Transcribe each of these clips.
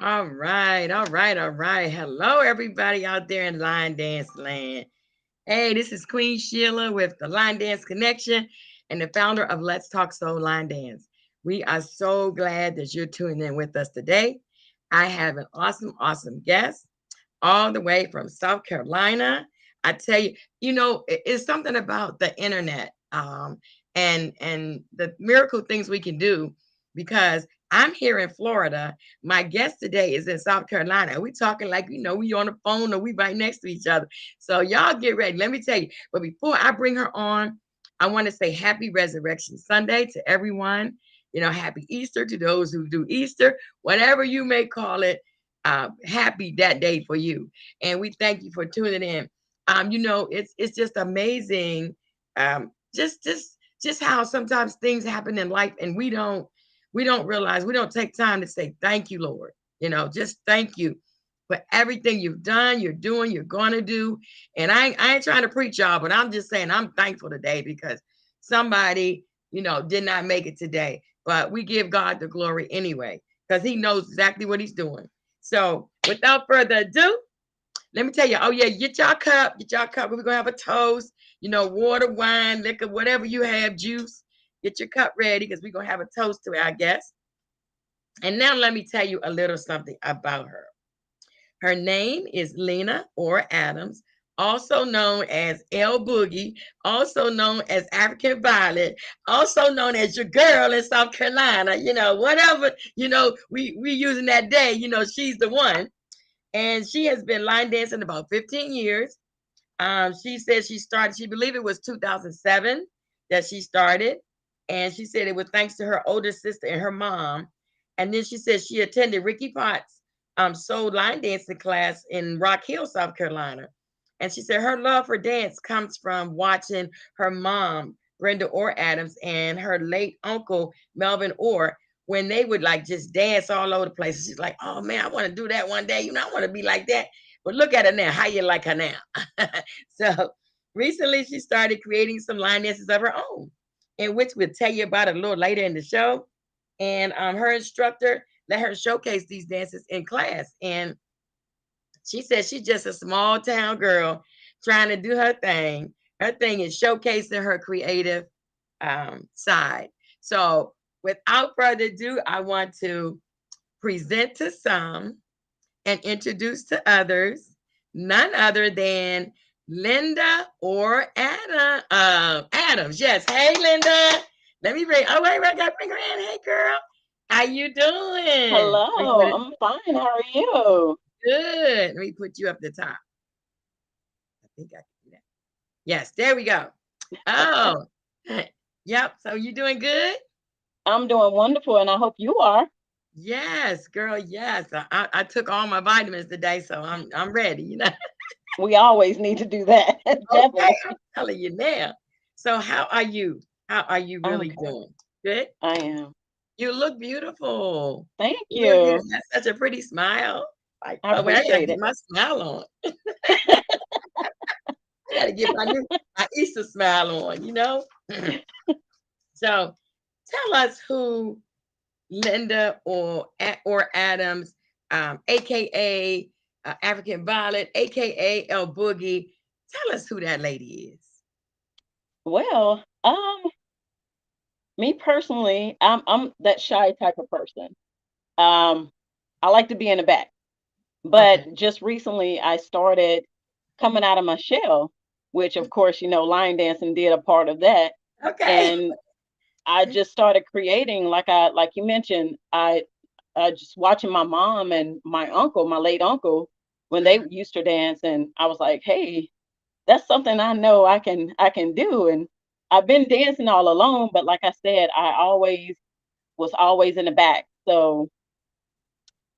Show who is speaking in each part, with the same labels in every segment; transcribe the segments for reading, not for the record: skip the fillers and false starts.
Speaker 1: All right, all right, all right. Hello, everybody out there in Line Dance Land. Hey, this is Queen Sheila with the Line Dance Connection and the founder of Let's Talk Soul Line Dance. We are so glad that you're tuning in with us today. I have an awesome, awesome guest all the way from South Carolina. I tell you, it's something about the internet and the miracle things we can do because I'm here in Florida. My guest today is in South Carolina. We talking like we on the phone or we right next to each other. So y'all get ready. Let me tell you. But before I bring her on, I want to say Happy Resurrection Sunday to everyone. Happy Easter to those who do Easter, whatever you may call it. Happy that day for you, and we thank you for tuning in. It's just amazing, just how sometimes things happen in life, and we don't realize, we don't take time to say thank you, Lord. Just thank you for everything you've done, you're doing, you're gonna do. And I ain't trying to preach y'all, but I'm just saying I'm thankful today because somebody did not make it today, but we give God the glory anyway because He knows exactly what He's doing. So without further ado, let me tell you, oh yeah, get y'all cup, get y'all cup. We're gonna have a toast, water, wine, liquor, whatever you have, juice. Get your cup ready because we're gonna have a toast to our guest. And now let me tell you a little something about her. Her name is Lena Orr Adams, also known as L Boogie, also known as African Violet, also known as your girl in South Carolina. Whatever, we using that day, she's the one. And she has been line dancing about 15 years. She said she believed it was 2007 that she started. And she said it was thanks to her older sister and her mom. And then she said she attended Ricky Potts' soul line dancing class in Rock Hill, South Carolina. And she said her love for dance comes from watching her mom, Brenda Orr Adams, and her late uncle, Melvin Orr, when they would like just dance all over the place. She's like, oh man, I want to do that one day. I want to be like that. But look at her now. How you like her now? So recently she started creating some line dances of her own, in which we'll tell you about a little later in the show. And her instructor let her showcase these dances in class. And she said she's just a small town girl trying to do her thing. Her thing is showcasing her creative side. So without further ado, I want to present to some and introduce to others none other than Linda or Adams. Yes. Hey, Linda. Let me bring. Oh wait, I got to bring her in. Hey, girl. How you doing? Let me put
Speaker 2: Hello,
Speaker 1: it
Speaker 2: I'm fine. How are you?
Speaker 1: good. Let me put you up the top. I think I can do that. Yes, there we go. Oh, yep. So you doing good?
Speaker 2: I'm doing wonderful, and I hope you are.
Speaker 1: Yes, girl. Yes. I took all my vitamins today, so I'm ready.
Speaker 2: We always need to do that.
Speaker 1: Okay,
Speaker 2: Definitely.
Speaker 1: I'm telling you now. So how are you? How are you
Speaker 2: I'm
Speaker 1: really
Speaker 2: good.
Speaker 1: doing? Good?
Speaker 2: I am.
Speaker 1: You look beautiful.
Speaker 2: Thank
Speaker 1: You look
Speaker 2: you.
Speaker 1: beautiful. That's such a pretty smile. Like,
Speaker 2: I
Speaker 1: oh wait, I gotta
Speaker 2: appreciate
Speaker 1: get
Speaker 2: it.
Speaker 1: my smile on. I gotta get my Easter smile on. So tell us who Linda or Adams, aka African Violet, aka El Boogie. Tell us who that lady is.
Speaker 2: Well, me personally, I'm that shy type of person. Um, I like to be in the back,
Speaker 1: Okay.
Speaker 2: but just recently I started coming out of my shell, which of course, line dancing did a part of that.
Speaker 1: Okay.
Speaker 2: And I just started creating, like you mentioned, I just watching my mom and my uncle, my late uncle, when they used to dance, and I was like, hey, that's something I know I can do. And I've been dancing all alone, but like I said, I always was always in the back. So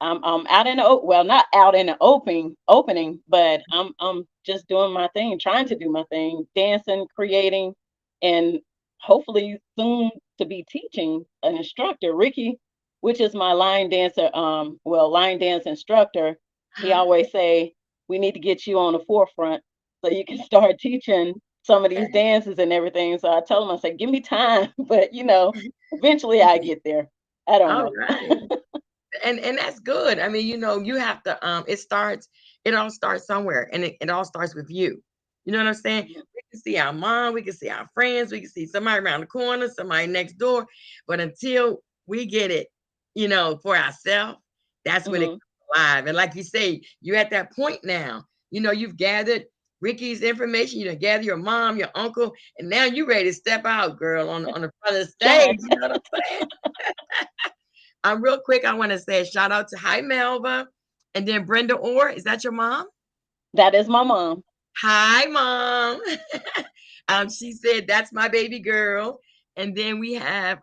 Speaker 2: I'm out in the well, not out in the opening, but I'm just doing my thing, trying to do my thing, dancing, creating, and hopefully soon to be teaching an instructor, Ricky, which is my line dancer, line dance instructor. He
Speaker 1: Huh?
Speaker 2: always say we need to get you on the forefront so you can start teaching some of these
Speaker 1: Okay.
Speaker 2: dances and everything. So I tell him, I say, give me time, but eventually I get there. I don't
Speaker 1: All
Speaker 2: know.
Speaker 1: right. and that's good. I mean, you have to it all starts somewhere, and it all starts with you. You know what I'm saying?
Speaker 2: Mhm.
Speaker 1: We can see our mom, we can see our friends, we can see somebody around the corner, somebody next door, but until we get it, for ourselves, that's when it
Speaker 2: Mhm.
Speaker 1: comes alive. And like you say, you're at that point now. You've gathered Ricky's information, you gather your mom, your uncle, and now you're ready to step out, girl, on the front of the
Speaker 2: Try.
Speaker 1: stage. You know what I'm saying? Real quick, I want to say a shout out to Hi Melva, and then Brenda Orr. Is that your mom?
Speaker 2: That is my mom.
Speaker 1: Hi, mom. She said that's my baby girl. And then we have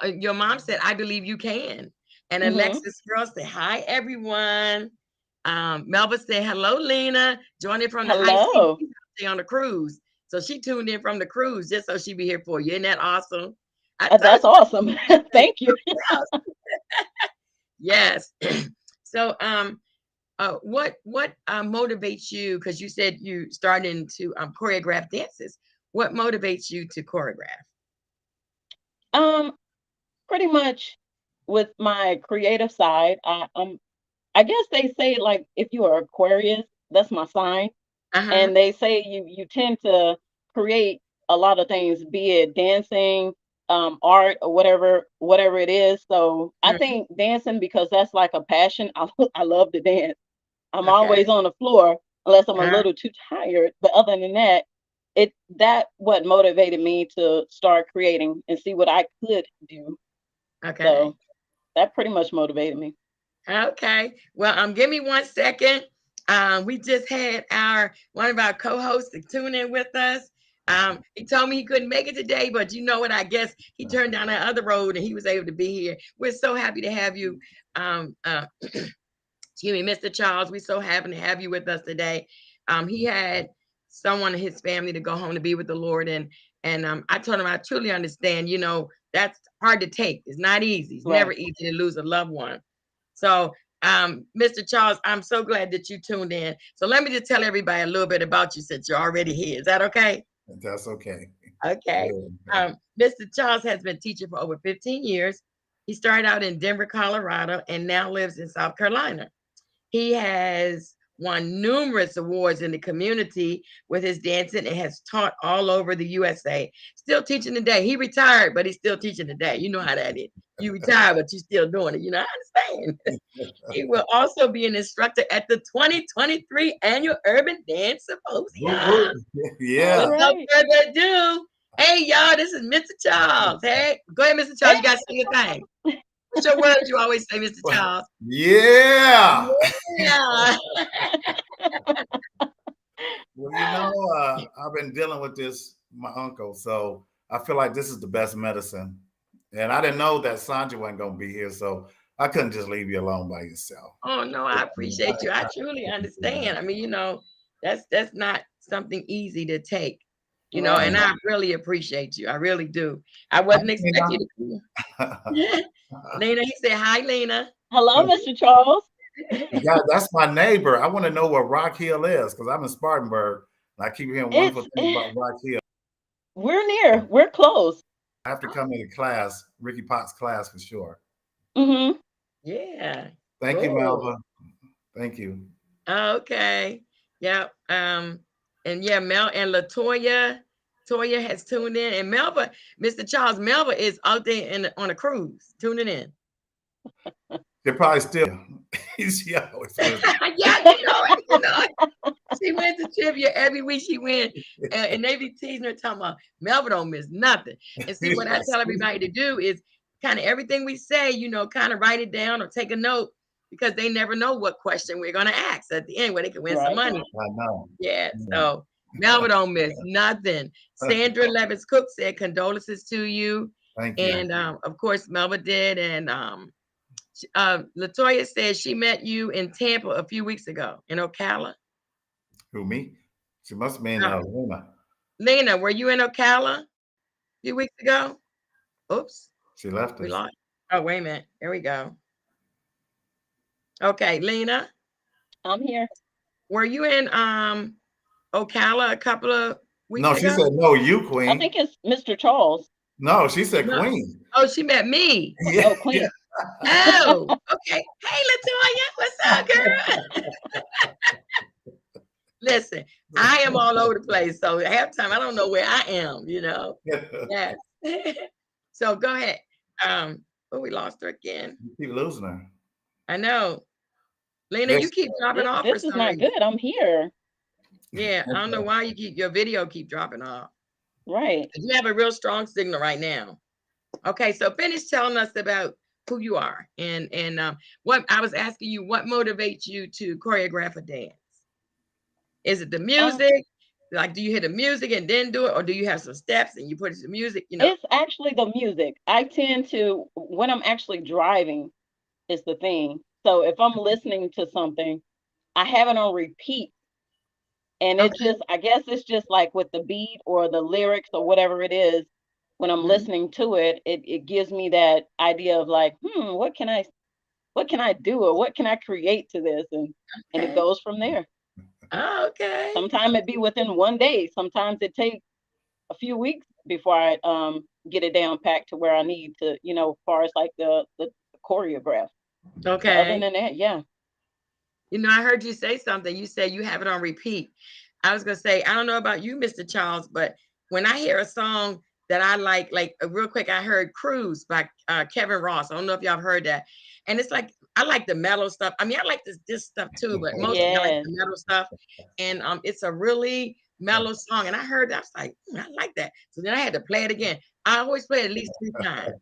Speaker 1: your mom said, I believe you can. And
Speaker 2: Mhm.
Speaker 1: Alexis girl said, hi, everyone. Melba said, hello, Lena. Joining from the high
Speaker 2: Hello.
Speaker 1: seas on the cruise. So she tuned in from the cruise just so she'd be here for you. Isn't that awesome? I told
Speaker 2: That's awesome. Thank you.
Speaker 1: you. Yes. So what motivates you? Because you said you starting to choreograph dances. What motivates you to choreograph?
Speaker 2: Um, Pretty much with my creative side, I guess they say like if you are Aquarius, that's my sign,
Speaker 1: Uh-huh.
Speaker 2: and they say you tend to create a lot of things, be it dancing, art, or whatever it is. So I
Speaker 1: Mhm.
Speaker 2: think dancing, because that's like a passion. I love to dance. I'm
Speaker 1: Okay.
Speaker 2: always on the floor unless I'm a
Speaker 1: Uh-huh.
Speaker 2: little too tired. But other than that, that what motivated me to start creating and see what I could do.
Speaker 1: Okay.
Speaker 2: So that pretty much motivated me.
Speaker 1: Okay. Well, give me 1 second. We just had one of our co-hosts to tune in with us. He told me he couldn't make it today, but you know what? I guess he turned down that other road and he was able to be here. We're so happy to have you. Excuse me, Mr. Charles. We're so happy to have you with us today. He had someone in his family to go home to be with the Lord, and I told him I truly understand. That's hard to take. It's not easy. It's never
Speaker 2: Right.
Speaker 1: easy to lose a loved one. So, Mr. Charles, I'm so glad that you tuned in. So let me just tell everybody a little bit about you since you're already here. Is that okay?
Speaker 3: That's okay.
Speaker 1: Okay.
Speaker 3: Yeah.
Speaker 1: Mr. Charles has been teaching for over 15 years. He started out in Denver, Colorado, and now lives in South Carolina. He has won numerous awards in the community with his dancing and has taught all over the USA. Still teaching today. He retired, but he's still teaching today. You know how that is. You retire, but you're still doing it. I understand. He will also be an instructor at the 2023 Annual Urban Dance Symposium.
Speaker 2: All
Speaker 3: Yeah.
Speaker 1: With no
Speaker 2: right.
Speaker 1: further ado, hey, y'all, this is Mr. Charles. Hey, go ahead, Mr. Charles. You got to say your thing. What's your words you always say, Mr. Charles?
Speaker 3: Yeah.
Speaker 1: Yeah.
Speaker 3: Well, I've been dealing with this, my uncle, so I feel like this is the best medicine. And I didn't know that Sandra wasn't going to be here, so I couldn't just leave you alone by yourself.
Speaker 1: Oh no, I appreciate you. I truly understand. I mean, that's not something easy to take, and
Speaker 2: Right.
Speaker 1: I really appreciate you. I really do. I wasn't expecting you to come. Lena, he said, hi, Lena.
Speaker 2: Hello, Mr. Charles.
Speaker 3: Yeah, that's my neighbor. I want to know where Rock Hill is because I'm in Spartanburg and I keep hearing wonderful
Speaker 2: It's
Speaker 3: things about Rock Hill.
Speaker 2: We're near. We're close.
Speaker 3: I have to come into class, Ricky Potts class for sure.
Speaker 2: Mm-hmm.
Speaker 1: Yeah.
Speaker 3: Thank you,
Speaker 1: Cool.
Speaker 3: Melba. Thank you.
Speaker 1: Okay. Yeah. And yeah, Mel and Latoya. Toya has tuned in. And Melba, Mr. Charles, Melba is out there on a cruise, tuning in.
Speaker 3: They're probably still. She always listens.
Speaker 1: Yeah, it. She went to trivia every week. She went, and they be teasing her, talking about Melba don't miss nothing. And see, what I tell everybody to do is kind of everything we say, kind of write it down or take a note because they never know what question we're gonna ask at the end where they can win some
Speaker 2: Right.
Speaker 1: money.
Speaker 3: I know.
Speaker 1: Yeah,
Speaker 3: Yeah.
Speaker 1: so Melba don't miss nothing. Sandra Levis Cook said condolences to you,
Speaker 3: Thank you.
Speaker 1: and of course Melba did, and Latoya said she met you in Tampa a few weeks ago in Ocala.
Speaker 3: Who, me? She must have been
Speaker 1: No.
Speaker 3: Luna.
Speaker 1: Lena, were you in Ocala a few weeks ago? Oops,
Speaker 3: She left
Speaker 1: we
Speaker 3: us.
Speaker 1: lost. Oh, wait a minute. There we go. Okay, Lena,
Speaker 2: I'm here.
Speaker 1: were you in Ocala a couple of weeks
Speaker 3: No, she
Speaker 1: ago?
Speaker 3: said no, you
Speaker 2: I
Speaker 3: queen.
Speaker 2: think it's Mr. Charles.
Speaker 3: No, she said
Speaker 1: No.
Speaker 3: queen.
Speaker 1: Oh, she met me.
Speaker 3: Yeah,
Speaker 2: Oh, Queen.
Speaker 1: Oh, okay. Hey, Latoya, what's up, girl? Listen, I am all over the place, so half the time I don't know where I am, you know. Yes. So go ahead. Oh, we lost her again.
Speaker 3: You keep losing her.
Speaker 1: I know. Lena, you
Speaker 3: This,
Speaker 1: keep dropping off for
Speaker 2: This is
Speaker 1: some
Speaker 2: not
Speaker 1: reason.
Speaker 2: good. I'm here.
Speaker 1: Yeah, I don't know why your video keep dropping off.
Speaker 2: Right.
Speaker 1: You have a real strong signal right now. Okay, so finish telling us about who you are and what I was asking you. What motivates you to choreograph a dance? Is it the music? Like, do you hear the music and then do it, or do you have some steps and you put it to music? You know,
Speaker 2: It's actually the music. I tend to, when I'm actually driving, is the thing. So if I'm listening to something, I have it on repeat. And it
Speaker 1: okay.
Speaker 2: just, I guess it's just like with the beat or the lyrics or whatever it is, when I'm
Speaker 1: Mhm.
Speaker 2: listening to it, it gives me that idea of like, what can I do or what can I create to this? And it
Speaker 1: Okay.
Speaker 2: goes from there.
Speaker 1: Oh, okay.
Speaker 2: Sometimes it be within one day. Sometimes it takes a few weeks before I get it down packed to where I need to, as far as like the choreograph. But other
Speaker 1: Okay.
Speaker 2: than that, yeah.
Speaker 1: You know, I heard you say something. You said you have it on repeat. I was gonna say, I don't know about you, Mr. Charles, but when I hear a song that I like real quick, I heard Cruise by Kevin Ross. I don't know if y'all have heard that. And it's like I like the metal stuff. I mean, I like this stuff too, but mostly I like
Speaker 2: Yes.
Speaker 1: the metal stuff. And it's a really mellow song. And I heard that, I was like, I like that. So then I had to play it again. I always play it at least 3 times.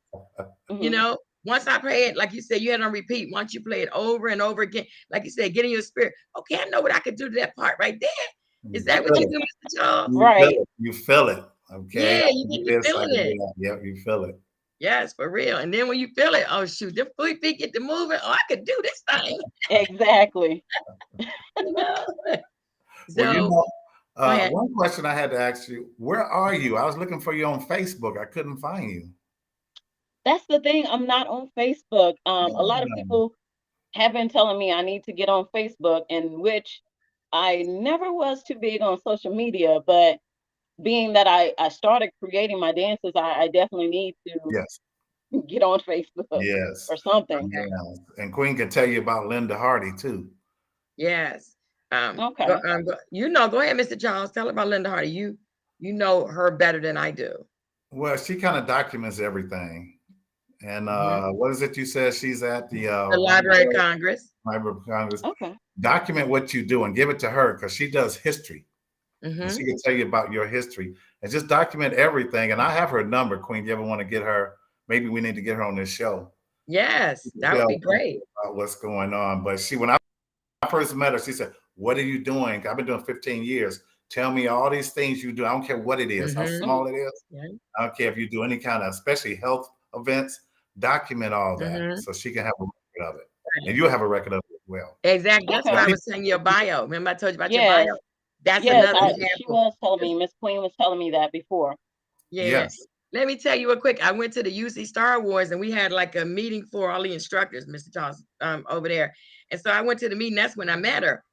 Speaker 1: You
Speaker 2: Hmm.
Speaker 1: know, once I play it, like you said, you had on repeat. Once you play it over and over again, like you said, get in your spirit. Okay, I know what I could do to that part right there. Is
Speaker 3: you
Speaker 1: that what
Speaker 3: feel
Speaker 1: you
Speaker 3: it.
Speaker 1: do, Mr. Charles?
Speaker 3: You feel
Speaker 2: Right.
Speaker 3: it. You feel it. Okay.
Speaker 1: Yeah,
Speaker 3: I
Speaker 1: you
Speaker 3: can
Speaker 1: get
Speaker 3: do
Speaker 1: to
Speaker 3: this. I
Speaker 1: feeling
Speaker 3: can do
Speaker 1: it.
Speaker 3: that. Yep. You feel it.
Speaker 1: Yes, for real. And then when you feel it, oh shoot, them feet get to moving. Oh, I could do this thing.
Speaker 2: Exactly.
Speaker 1: You know?
Speaker 3: Well,
Speaker 1: So go ahead.
Speaker 3: one question I had to ask you: where are you? I was looking for you on Facebook. I couldn't find you.
Speaker 2: That's the thing. I'm not on Facebook. A lot of
Speaker 3: Yeah.
Speaker 2: people have been telling me I need to get on Facebook, in which I never was too big on social media, but being that I started creating my dances, I definitely need to
Speaker 3: Yes.
Speaker 2: get on Facebook
Speaker 3: Yes.
Speaker 2: or something.
Speaker 1: Okay.
Speaker 3: Yeah. And Queen can tell you about Linda Hardy too.
Speaker 1: Yes.
Speaker 2: Okay.
Speaker 1: Go ahead, Mr. Charles. Tell about Linda Hardy. You know her better than I do.
Speaker 3: Well, she kind of documents everything. And
Speaker 1: Mhm.
Speaker 3: what is it you said? She's at the
Speaker 1: The Library of Congress.
Speaker 3: Library of Congress.
Speaker 2: Okay.
Speaker 3: Document what you do and give it to her because she does history. And
Speaker 1: Hmm.
Speaker 3: she can tell you about your history and just document everything. And I have her number, Queen. You ever want to get her? Maybe we need to get her on this show.
Speaker 1: Yes, that would
Speaker 3: Tell
Speaker 1: be
Speaker 3: people
Speaker 1: great.
Speaker 3: about what's going on. But when I first met her, she said, "What are you doing? I've been doing 15 years. Tell me all these things you do. I don't care what it is, how
Speaker 1: Hmm.
Speaker 2: Hmm.
Speaker 3: small it is.
Speaker 1: Yeah.
Speaker 3: I don't care if you do any kind of, especially health events, document all that
Speaker 1: Hmm.
Speaker 3: so she can have a record of it. And you'll have a record of it as well.
Speaker 1: Exactly. That's
Speaker 3: And
Speaker 1: why
Speaker 2: Okay.
Speaker 1: I was saying your bio. Remember I told you about your
Speaker 2: Yes.
Speaker 1: bio? That's
Speaker 2: Yes.
Speaker 1: another
Speaker 2: She
Speaker 1: example.
Speaker 2: was telling me, Miss Queen was telling me that before.
Speaker 1: Yeah.
Speaker 3: yes.
Speaker 1: Let me tell you real quick. I went to the UC Star Wars and we had like a meeting for all the instructors, Mr. Charles, over there. And so I went to the meeting. That's when I met her.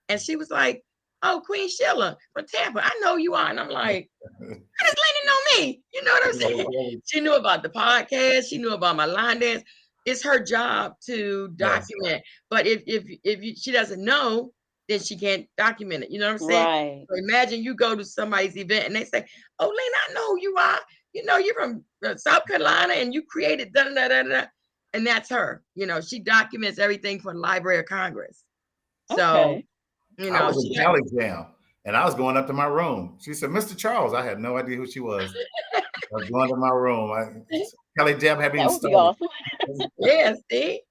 Speaker 1: And she was like, "Oh, Queen Sheila from Tampa. I know you are." And I'm like, "How does Lady know me?" You know what I'm saying? She knew about the podcast. She knew about my line dance. It's her job to
Speaker 3: Yes.
Speaker 1: document. But she doesn't know, then she can't document it. You know what I'm saying?
Speaker 2: Right.
Speaker 1: So imagine you go to somebody's event and they say, "Oh, Lena, I know who you are. You know, you're from South Carolina and you created da da da da." And that's her. You know, she documents everything for the Library of Congress. So,
Speaker 2: Okay.
Speaker 3: I was
Speaker 1: she
Speaker 3: in Cali Jam and I was going up to my room. She said, "Mr. Charles." I had no idea who she was. I was going to my room. Kelly Jam hadn't even
Speaker 2: That would be
Speaker 3: started.
Speaker 2: awesome.
Speaker 1: yeah, see,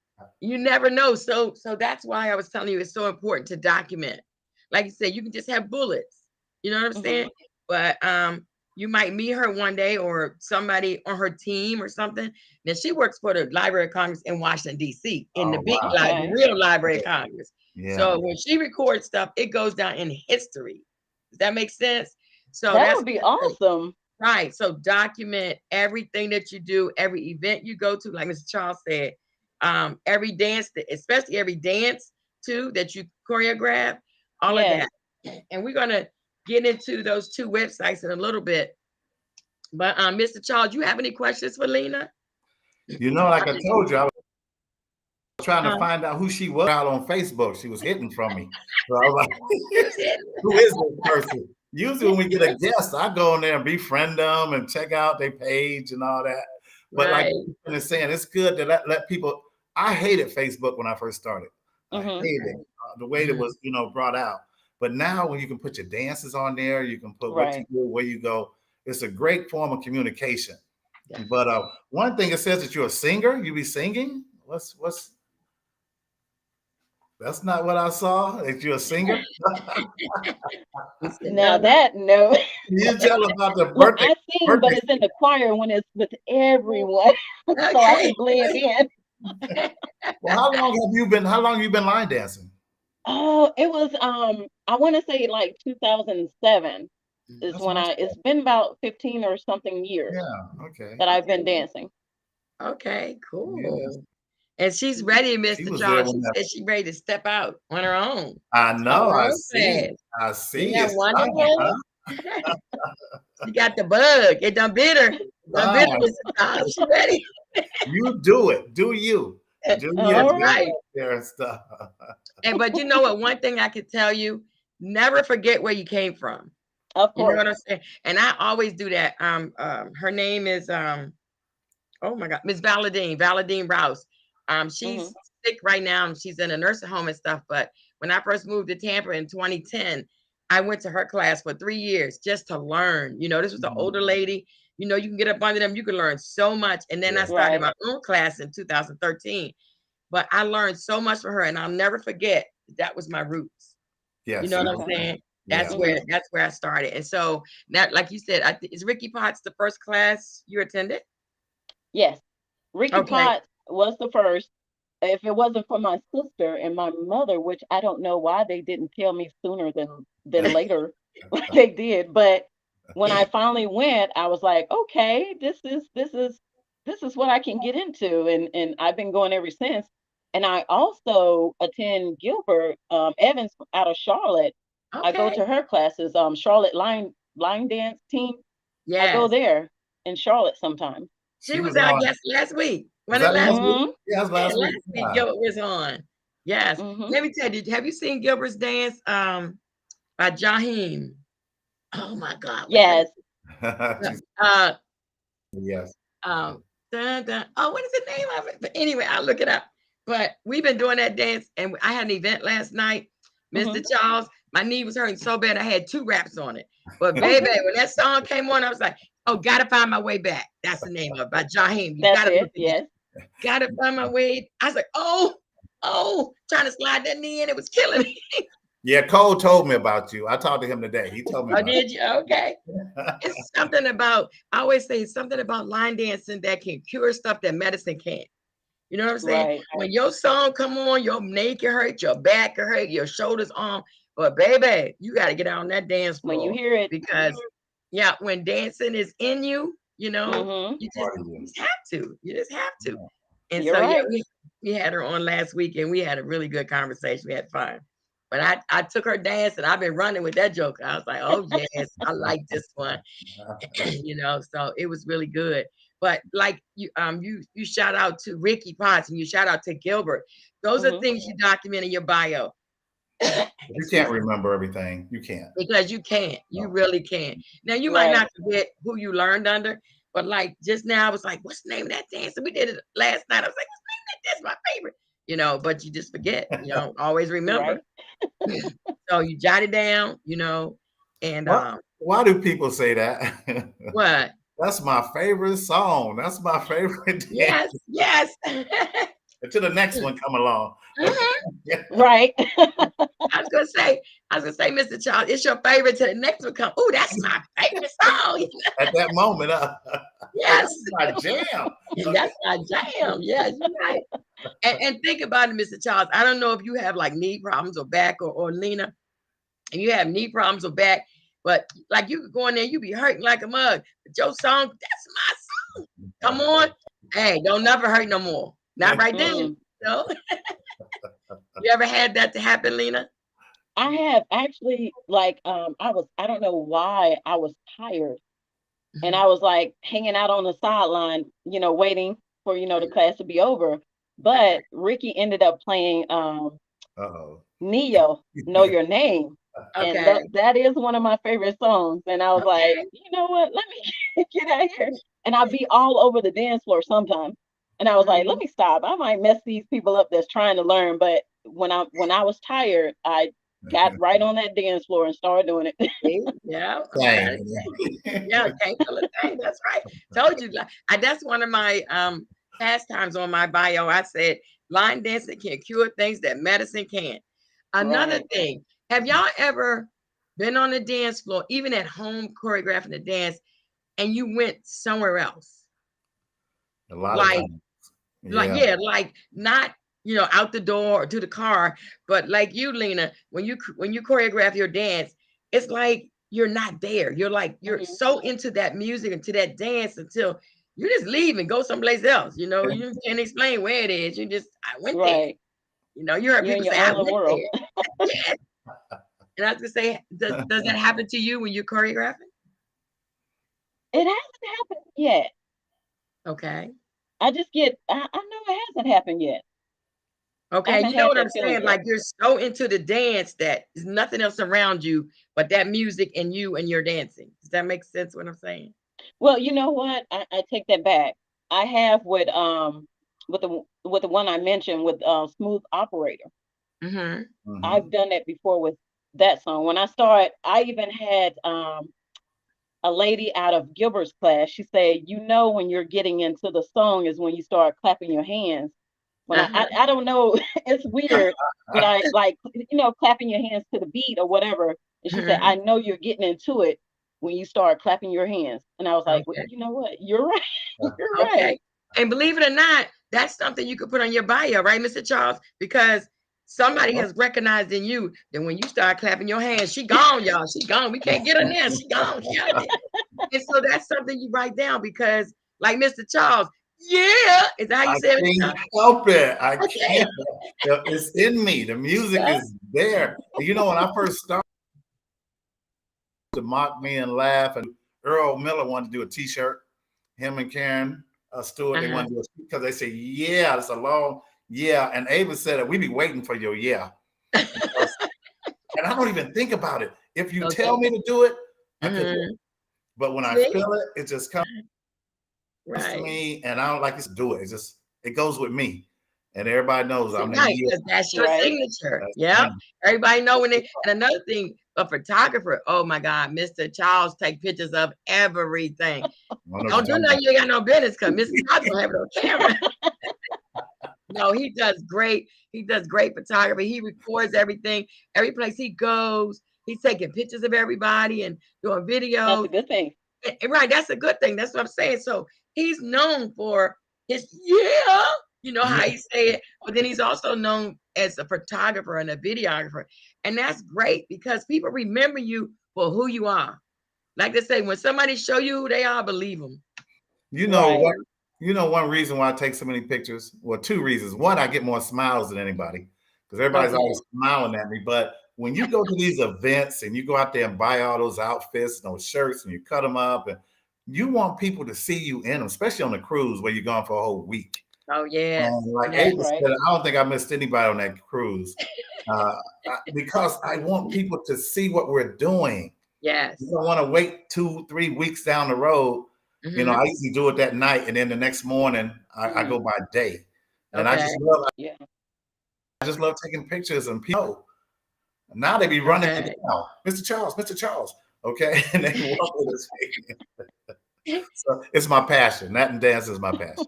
Speaker 1: you never know. So that's why I was telling you it's so important to document. Like you said, you can just have bullets. You know what I'm
Speaker 2: Hmm.
Speaker 1: saying? But you might meet her one day or somebody on her team or something. Now she works for the Library of Congress in Washington, D.C. in the
Speaker 3: Oh,
Speaker 1: big
Speaker 3: wow.
Speaker 1: library,
Speaker 2: Okay.
Speaker 1: the real Library of Congress.
Speaker 3: Yeah.
Speaker 1: So when she records stuff, it goes down in history. Does that make sense? So
Speaker 2: That
Speaker 1: that's
Speaker 2: would be awesome.
Speaker 1: right. So document everything that you do, every event you go to, like Mr. Charles said, every dance, especially every dance too that you choreograph, all of
Speaker 2: Yes.
Speaker 1: that. And we're gonna get into those two websites in a little bit. But Mr. Charles, you have any questions for Lena?
Speaker 3: Like I told you, trying to find out who she was out on Facebook. She was hidden from me. So I was like, who is this person? Usually when we get a guest, I go in there and befriend them and check out their page and all that. But like you're saying, it's good to let people. I hated Facebook when I first started. I hated the way it was, brought out. But now when you can put your dances on there, you can put what you do, where you go. It's a great form of communication. Yeah. But one thing, it says that you're a singer. You be singing. What's? That's not what I saw. If you're a singer.
Speaker 2: Now that no.
Speaker 3: You tell about the birthday.
Speaker 2: I sing, but it's in the choir when it's with everyone, so I can blend in.
Speaker 3: Well, how long have you been line dancing?
Speaker 2: Oh, it was I want to say like 2007 is when it's been about 15 or something years.
Speaker 3: Yeah, okay.
Speaker 2: That I've been dancing.
Speaker 1: Okay, cool. Yeah. And she's ready, Mr. Charles. She said she's ready to step out on her own.
Speaker 3: I know. I see.
Speaker 1: Isn't that wonderful? She got the bug. It done bit her. Mr. Charles. She's ready.
Speaker 3: You do it. Do you?
Speaker 2: All right.
Speaker 3: Stuff.
Speaker 1: And but you know what? One thing I could tell you: never forget where you came from.
Speaker 2: Of course.
Speaker 1: You know what I'm saying? And I always do that. Her name is oh my God, Miss Valadine Rouse. She's sick right now and she's in a nursing home and stuff. But when I first moved to Tampa in 2010, I went to her class for 3 years just to learn. This was an older lady. You can get up under them. You can learn so much. And then I started my own class in 2013. But I learned so much from her, and I'll never forget that was my roots.
Speaker 3: Yes.
Speaker 1: You know what I'm saying? That's where I started. And so now, like you said, is Ricky Potts the first class you attended?
Speaker 2: Yes. Ricky Potts was the first. If it wasn't for my sister and my mother, which I don't know why they didn't tell me sooner than later, like they did. But when I finally went, I was like, okay, this is what I can get into, and I've been going ever since. And I also attend Gilbert Evans out of Charlotte. Okay. I go to her classes. Charlotte line dance team. Yeah, I go there in Charlotte sometimes.
Speaker 1: She was our guest last week. Was it last week?
Speaker 3: Yeah, last week.
Speaker 1: Gilbert was on. Yes. Let me tell you. Have you seen Gilbert's dance by Jaheim? Oh my God.
Speaker 2: Yes.
Speaker 3: Yes.
Speaker 1: Oh, what is the name of it? But anyway, I'll look it up. But we've been doing that dance, and I had an event last night, Mr. Charles. My knee was hurting so bad I had 2 wraps on it. But baby, when that song came on, I was like, "Oh, gotta find my way back." That's the name of it, by Jaheim. Gotta find my way. I was like, oh, trying to slide that knee in, it was killing me.
Speaker 3: Yeah, Cole told me about you. I talked to him today. He told me.
Speaker 1: Oh, did you? Okay. It's something about, I always say something about line dancing that can cure stuff that medicine can't. You know what I'm saying? Right. When your song come on, your knee can hurt, your back can hurt, your shoulders on. But baby, you got to get out on that dance floor.
Speaker 2: When you hear it.
Speaker 1: Because, when dancing is in you, you just have to. You just have to. And you're so, we had her on last week, and we had a really good conversation. We had fun. But I took her dance, and I've been running with that joke. I was like, oh, yes, I like this one. So it was really good. But like you shout out to Ricky Potts and you shout out to Gilbert. Those are things you document in your bio.
Speaker 3: You can't remember everything. You can't.
Speaker 1: Because you can't. You really can't. Now, you might not forget who you learned under, but like just now, I was like, what's the name of that dance? And we did it last night. I was like, what's the name of that dance? My favorite. But you just forget. You don't always remember. So you jot it down, and
Speaker 3: why do people say that?
Speaker 1: What?
Speaker 3: That's my favorite song. That's my favorite dance.
Speaker 1: Yes.
Speaker 3: Until the next one come along.
Speaker 2: Right.
Speaker 1: I was gonna say, Mr. Charles, it's your favorite till the next one come. Oh, that's my favorite song.
Speaker 3: At that moment,
Speaker 1: yes,
Speaker 3: that's my jam.
Speaker 1: That's my jam. Yes, you're right. And think about it, Mr. Charles. I don't know if you have like knee problems or back or Lena, and you have knee problems or back, but like you could go in there, you be hurting like a mug. But your song, that's my song. Come on. Hey, don't never hurt no more. Not right then. No. You ever had that to happen, Lena?
Speaker 2: I have actually, like, I don't know why I was tired. And I was like hanging out on the sideline, waiting for, the class to be over. But Ricky ended up playing
Speaker 3: Uh-oh.
Speaker 2: Neo, Know Your Name. And
Speaker 1: Okay.
Speaker 2: that is one of my favorite songs. And I was like,
Speaker 1: Okay.
Speaker 2: you know what? Let me get out here. And I'd be all over the dance floor sometimes. And I was like, let me stop. I might mess these people up that's trying to learn. But when I was tired, I got right on that dance floor and started doing it.
Speaker 1: See? Yeah. I'm trying to say. Yeah, can't feel a thing. That's right. Told you. That's one of my pastimes on my bio. I said line dancing can cure things that medicine can't. Another
Speaker 2: Right.
Speaker 1: thing, have y'all ever been on the dance floor, even at home choreographing a dance, and you went somewhere else?
Speaker 3: A lot of
Speaker 1: Like,
Speaker 3: times.
Speaker 1: yeah, like not out the door or to the car, but like you, Lena, when you choreograph your dance, it's like you're not there. You're like you're so into that music and to that dance until you just leave and go someplace else. You can't explain where it is. You just I went there.
Speaker 2: Right.
Speaker 1: You heard
Speaker 2: You're in
Speaker 1: people
Speaker 2: your
Speaker 1: say I
Speaker 2: own little
Speaker 1: went
Speaker 2: world.
Speaker 1: there. Yeah. And I was gonna say, does that happen to you when you're choreographing?
Speaker 2: It hasn't happened yet.
Speaker 1: Okay.
Speaker 2: I just get, I know it hasn't happened yet. I
Speaker 1: Okay,
Speaker 2: haven't
Speaker 1: you know
Speaker 2: had
Speaker 1: what I'm
Speaker 2: that feeling
Speaker 1: saying?
Speaker 2: yet.
Speaker 1: Like you're so into the dance that there's nothing else around you but that music and you and your dancing. Does that make sense what I'm saying?
Speaker 2: Well, you know what? I take that back. I have with the one I mentioned with Smooth Operator.
Speaker 1: Mm-hmm.
Speaker 2: I've done that before with that song. When I started, I even had a lady out of Gilbert's class. She said, when you're getting into the song is when you start clapping your hands. When I don't know, it's weird, but I like, clapping your hands to the beat or whatever. And she said, I know you're getting into it when you start clapping your hands. And I was like, well,
Speaker 1: Okay.
Speaker 2: you know what? You're right. You're
Speaker 1: Okay.
Speaker 2: right.
Speaker 1: And believe it or not, that's something you could put on your bio, right, Mr. Charles? Because somebody has recognized in you that when you start clapping your hands, she gone, y'all. She gone. We can't get her now. She gone. She out there. And so that's something you write down because, like Mr. Charles, yeah, is that how you
Speaker 3: I
Speaker 1: say it?
Speaker 3: can't help it. I
Speaker 1: Okay.
Speaker 3: can't. It's in me. The music is there. When I first started to mock me and laugh, and Earl Miller wanted to do a T-shirt. Him and Karen Stewart, they wanted to do it because they say, yeah, it's a long yeah. And Ava said that we be waiting for your yeah. And I don't even think about it. If you tell me to do it, I could do it. But when I feel it, it just comes to me, and I don't like to do it. It goes with me, and everybody knows I'm
Speaker 1: right, because that's your signature. Yeah, everybody know when and another thing, a photographer. Oh my God, Mr. Charles take pictures of everything. Don't do nothing you ain't got no business, because Mr. Charles don't have it on camera. No, he does great. He does great photography. He records everything. Every place he goes, he's taking pictures of everybody and doing videos.
Speaker 2: That's a good thing.
Speaker 1: Right, that's a good thing. That's what I'm saying. So he's known for his how he say it, but then he's also known as a photographer and a videographer. And that's great because people remember you for who you are. Like they say, when somebody show you who they are, believe them.
Speaker 3: One reason why I take so many pictures, well, two reasons. One, I get more smiles than anybody because everybody's always smiling at me. But when you go to these events and you go out there and buy all those outfits and those shirts and you cut them up, and you want people to see you in them, especially on the cruise where you're gone for a whole week.
Speaker 1: Oh, yeah.
Speaker 3: Like Ava said, I don't think I missed anybody on that cruise because I want people to see what we're doing.
Speaker 1: Yes.
Speaker 3: You don't want to wait 2-3 weeks down the road. I usually do it that night, and then the next morning I go by day. And I just love taking pictures, and people now they be running down, Mr. Charles, okay, and they walk with us. So it's my passion. That and dance is my passion.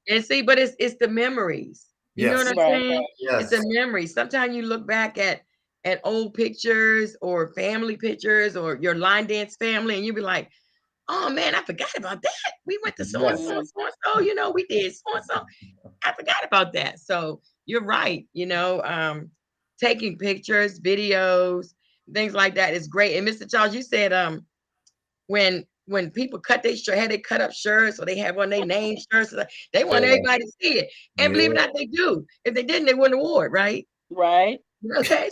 Speaker 1: And see, but it's the memories. You know what I'm saying?
Speaker 3: Yes.
Speaker 1: It's a memory. Sometimes you look back at old pictures or family pictures or your line dance family, and you be like, oh man, I forgot about that. We went to so and so, we did so and so. I forgot about that. So you're right. Taking pictures, videos, things like that is great. And Mr. Charles, you said when people cut their shirt, had they cut up shirts or they have one their name shirts, they want everybody to see it. And believe it or not, they do. If they didn't, they wouldn't award, right?
Speaker 2: Right.
Speaker 1: Okay.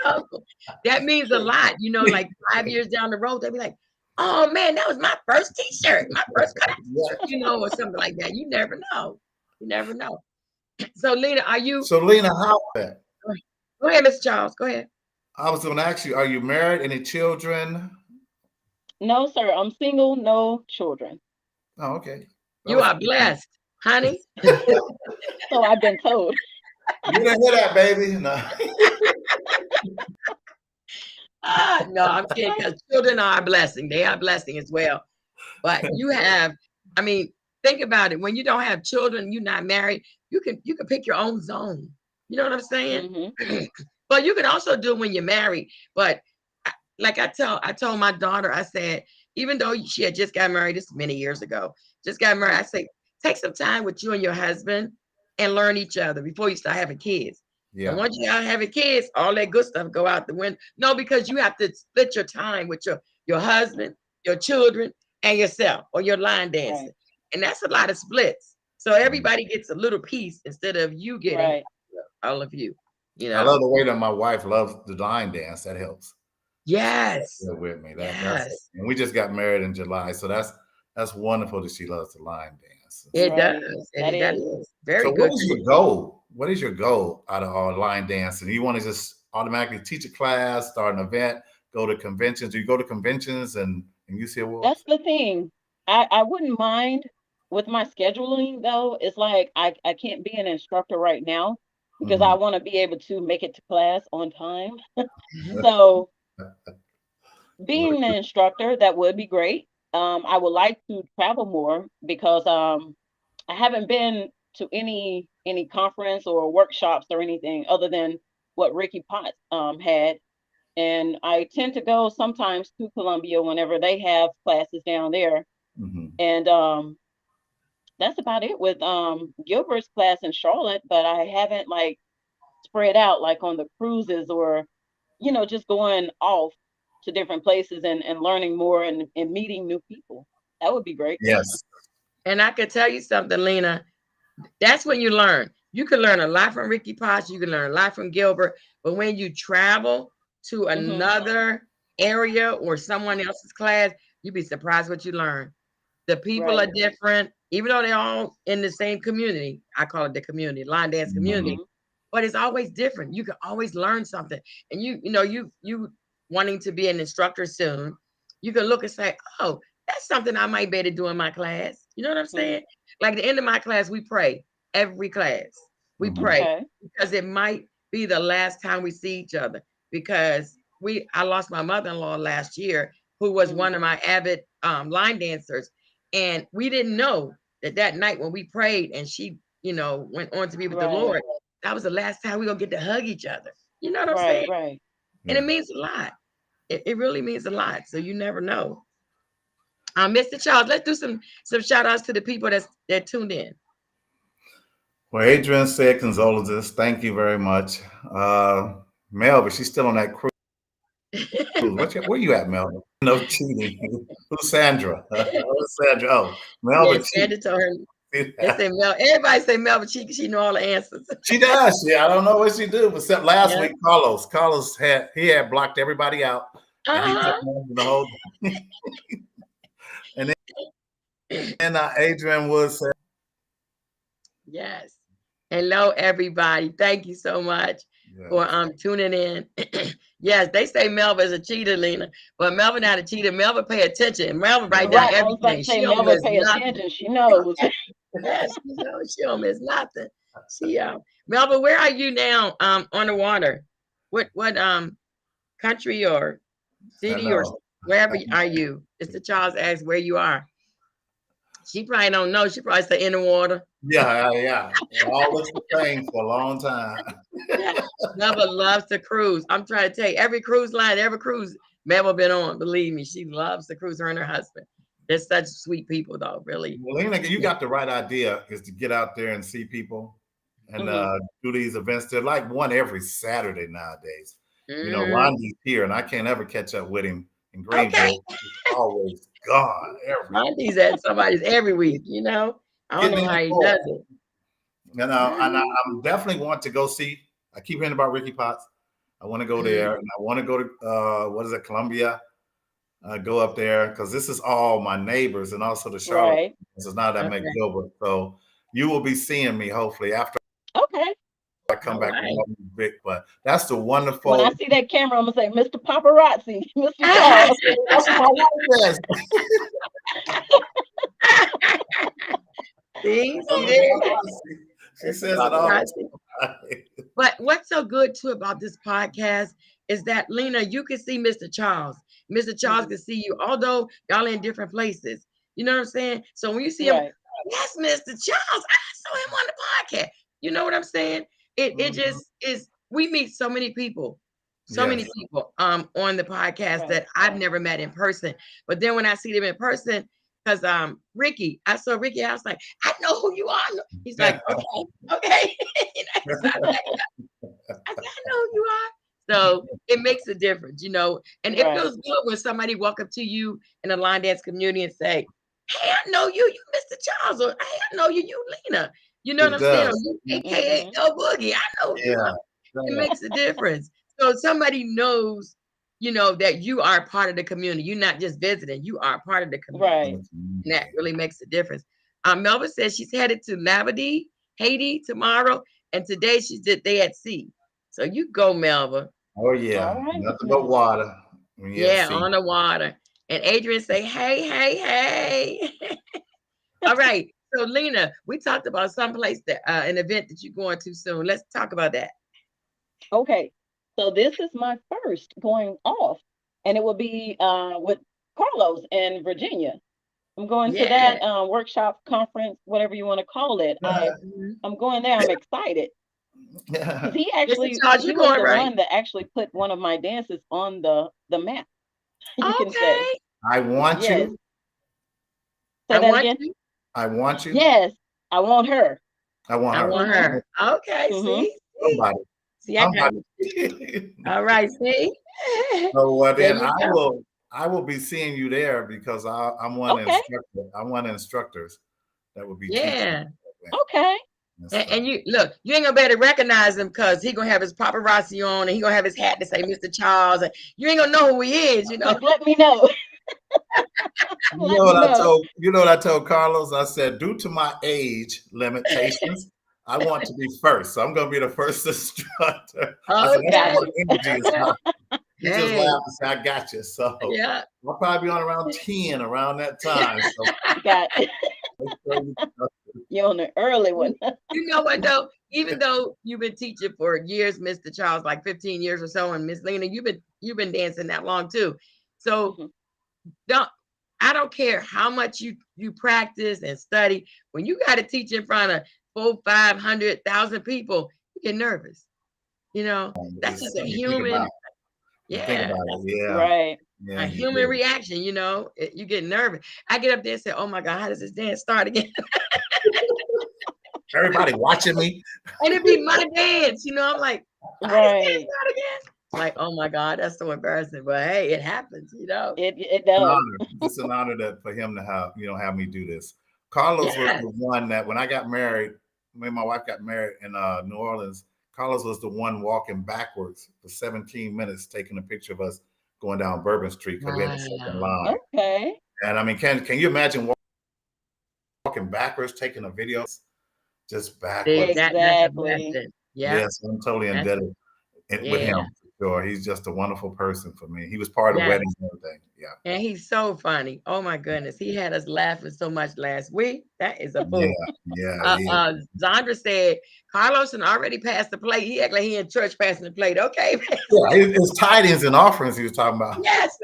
Speaker 1: So that means a lot. Like 5 years down the road, they'll be like, oh man, that was my first t-shirt, my first cut shirt, or something like that. You never know. You never know. So, Lena, are you?
Speaker 3: So, Lena, how that?
Speaker 1: Go ahead, Mr. Charles. Go ahead.
Speaker 3: I was going to ask you, are you married? Any children?
Speaker 2: No, sir. I'm single, no children.
Speaker 3: Oh, okay.
Speaker 1: You are blessed, honey.
Speaker 2: So I've been told.
Speaker 3: You didn't hear that, baby. No.
Speaker 1: No, I'm kidding, because children are a blessing. They are a blessing as well. But you have, I mean, think about it. When you don't have children, you're not married, you can pick your own zone. You know what I'm saying?
Speaker 2: Mm-hmm.
Speaker 1: But you can also do it when you're married. But like I told my daughter, I said, even though she had just got married, this many years ago, just got married, I say, take some time with you and your husband and learn each other before you start having kids. Yeah. And once you start having kids, all that good stuff go out the window. No, because you have to split your time with your husband, your children, and yourself, or your line dancing. Right. And that's a lot of splits. So everybody gets a little piece instead of you getting all of you. You know,
Speaker 3: I love the way that my wife loves the line dance. That helps.
Speaker 1: Yes.
Speaker 3: With me. That's and we just got married in July. So that's wonderful that she loves the line dance.
Speaker 1: It does. That is very good.
Speaker 3: So what is your goal? What is your goal out of our line dancing? Do you want to just automatically teach a class, start an event, go to conventions? Do you go to conventions and you see awards?
Speaker 2: That's the thing. I wouldn't mind with my scheduling though. It's like I can't be an instructor right now because I want to be able to make it to class on time. So being an instructor, that would be great. I would like to travel more because I haven't been to any conference or workshops or anything other than what Ricky Potts had. And I tend to go sometimes to Columbia whenever they have classes down there. And that's about it with Gilbert's class in Charlotte, but I haven't like spread out like on the cruises or, just going off to different places and learning more and meeting new people. That would be great.
Speaker 3: Yes.
Speaker 1: And I could tell you something, Lena, that's when you learn. You can learn a lot from Ricky Potts. You can learn a lot from Gilbert. But when you travel to another area or someone else's class, you'd be surprised what you learn. The people are different, even though they're all in the same community. I call it the community, line dance community. But it's always different. You can always learn something. And you wanting to be an instructor soon, you can look and say, oh, that's something I might be able to do in my class. You know what I'm saying? Like the end of my class, we pray. Every class, we pray because it might be the last time we see each other. Because I lost my mother-in-law last year, who was one of my avid line dancers. And we didn't know that night when we prayed and she, went on to be with the Lord, that was the last time we gonna get to hug each other. You know what I'm saying?
Speaker 2: Right.
Speaker 1: And it means a lot. It really means a lot. So you never know. Mr. Charles, let's do some shout outs to the people that tuned in.
Speaker 3: Well, Adrian said condolences. Thank you very much. Melba, she's still on that cruise. Where you at, Melba? No cheating. Who's Sandra? Who's Sandra? Oh, Melba.
Speaker 1: Yeah, Sandra told her. They say everybody say Melba. She know all the answers.
Speaker 3: She does. Yeah, I don't know what she do, but except last week, Carlos had blocked everybody out. And he took the whole. And then Adrian Woods said,
Speaker 1: yes. Hello, everybody. Thank you so much for tuning in. Yes, they say Melba is a cheater, Lena, but Melba not a cheater. Melba pay attention. Melba write down everything.
Speaker 2: She Melba pay attention. She knows.
Speaker 1: Yes, she don't miss nothing. She Melba, where are you now? On the water. What country or city or wherever are you? Mr. Charles asked where you are. She probably don't know. She probably say in the water.
Speaker 3: Yeah. All looks the same for a long time.
Speaker 1: Melba loves to cruise. I'm trying to tell you, every cruise line, every cruise Melba been on, believe me, she loves to cruise, her and her husband. They're such sweet people, though, really.
Speaker 3: Well, Lena, you got the right idea, is to get out there and see people and do these events. They're like one every Saturday nowadays. Rondi's here, and I can't ever catch up with him in Greenville. Okay. He's always gone.
Speaker 1: Rondi's at somebody's every week, I don't know how he does it.
Speaker 3: And I'm definitely want to go see. I keep hearing about Ricky Potts. I want to go there, and I want to go to Columbia. Go up there because this is all my neighbors and also the Charlotte. This is not that make Gilbert. So you will be seeing me hopefully after
Speaker 2: Okay.
Speaker 3: I come
Speaker 1: All
Speaker 3: back
Speaker 1: right.
Speaker 3: with Vic. But that's the wonderful.
Speaker 2: When I see that camera, I'm gonna say, Mr. Paparazzi, Mr.
Speaker 1: Ah,
Speaker 2: Charles.
Speaker 3: That's what my wife says.
Speaker 1: see
Speaker 3: That's what
Speaker 1: there?
Speaker 3: my wife says. She says it all the time.
Speaker 1: But what's so good too about this podcast is that Lena, you can see Mr. Charles. Mr. Charles can see you, although y'all in different places. You know what I'm saying? So when you see him,
Speaker 2: Right.
Speaker 1: yes, Mr. Charles, I saw him on the podcast. You know what I'm saying? It
Speaker 3: Mhm.
Speaker 1: just is. We meet so many people, many
Speaker 3: Yes.
Speaker 1: people on the podcast
Speaker 2: Right.
Speaker 1: that I've never met in person. But then when I see them in person, because Ricky, I saw Ricky, I was like, I know who you are. He's like, okay. You know, so I was like, I know who you are. So it makes a difference, you know, and it
Speaker 2: Right.
Speaker 1: feels good when somebody walk up to you in the line dance community and say, hey, I know you, Mr. Charles, or hey, I know you, Lena. You know what
Speaker 3: It
Speaker 1: I'm saying? Or
Speaker 3: does.
Speaker 1: you, AKA El Boogie. I know you.
Speaker 3: Yeah.
Speaker 1: It makes a difference. So somebody knows, you know, that you are part of the community. You're not just visiting, you are part of the community.
Speaker 2: Right.
Speaker 1: And that really makes a difference. Melva says she's headed to Labadee, Haiti tomorrow, and today she's at Day at Sea. So you go, Melva.
Speaker 3: Oh yeah.
Speaker 2: All right.
Speaker 3: Nothing but water.
Speaker 1: Yeah, on the water. And Adrian say, hey. All right. So Lena, we talked about someplace that an event that you're going to soon. Let's talk about that.
Speaker 2: Okay. So this is my first going off, and it will be with Carlos in Virginia. I'm going to that workshop, conference, whatever you want to call it. I'm going there. I'm excited. Because he actually
Speaker 1: Charles,
Speaker 2: he
Speaker 1: you're
Speaker 2: was
Speaker 1: going
Speaker 2: the
Speaker 1: right.
Speaker 2: one that actually put one of my dances on the map. You can say.
Speaker 1: Okay.
Speaker 3: I want
Speaker 2: Yes.
Speaker 3: you.
Speaker 2: Say
Speaker 1: I
Speaker 2: that
Speaker 1: want
Speaker 2: again.
Speaker 1: you.
Speaker 3: I want you.
Speaker 2: Yes, I want her.
Speaker 3: I want
Speaker 1: I
Speaker 3: her.
Speaker 1: want her. Okay. See.
Speaker 3: Somebody.
Speaker 1: See, I got all right. See.
Speaker 3: So
Speaker 1: There
Speaker 3: then
Speaker 1: you go.
Speaker 3: I will be seeing you there because I'm one
Speaker 2: Okay.
Speaker 3: instructor. I'm one of the instructors that will be
Speaker 1: Yeah.
Speaker 3: teaching.
Speaker 2: Okay.
Speaker 1: And you look, you ain't gonna be able to recognize him because he gonna have his paparazzi on and he gonna have his hat to say Mr. Charles. And you ain't gonna know who he is, you know.
Speaker 2: Just let me know.
Speaker 3: You know what I told Carlos? I said, due to my age limitations, I want to be first. So I'm gonna be the first instructor. I said, that's why my energy is high. He just laughed and said, I got you. So
Speaker 1: yeah.
Speaker 3: I'll probably be on around 10 around that time. So
Speaker 2: Got you're on the early one.
Speaker 1: You know what though? Even though you've been teaching for years, Mr. Charles, like 15 years or so, and Miss Lena, you've been dancing that long too. So I don't care how much you practice and study. When you got to teach in front of 400,000-500,000 people, you get nervous. You know, that's just a human. Yeah.
Speaker 2: Right.
Speaker 1: A human reaction, you know, you get nervous. I get up there and say, oh my God, how does this dance start again?
Speaker 3: Everybody watching me.
Speaker 1: And it'd be my dance, you know. I'm like, how does this dance start again? Like, oh my God, that's so embarrassing. But hey, it happens, you know.
Speaker 2: It does.
Speaker 3: It's an honor that for him to have me do this. Carlos was the one that when I got married, me and my wife got married in New Orleans, Carlos was the one walking backwards for 17 minutes, taking a picture of us going down Bourbon Street because we had the second line.
Speaker 2: Okay.
Speaker 3: And I mean, can you imagine walking backwards, taking a video just backwards?
Speaker 2: Exactly.
Speaker 3: Yes, I'm totally indebted with him. Sure, he's just a wonderful person for me. He was part of the wedding and everything. Yeah.
Speaker 1: And he's so funny. Oh my goodness. He had us laughing so much last week. That is a fool.
Speaker 3: Yeah.
Speaker 1: Zandra said Carlos had already passed the plate. He act like he in church passing the plate. Okay.
Speaker 3: Yeah, it's tidings and offerings he was talking about.
Speaker 1: Yes.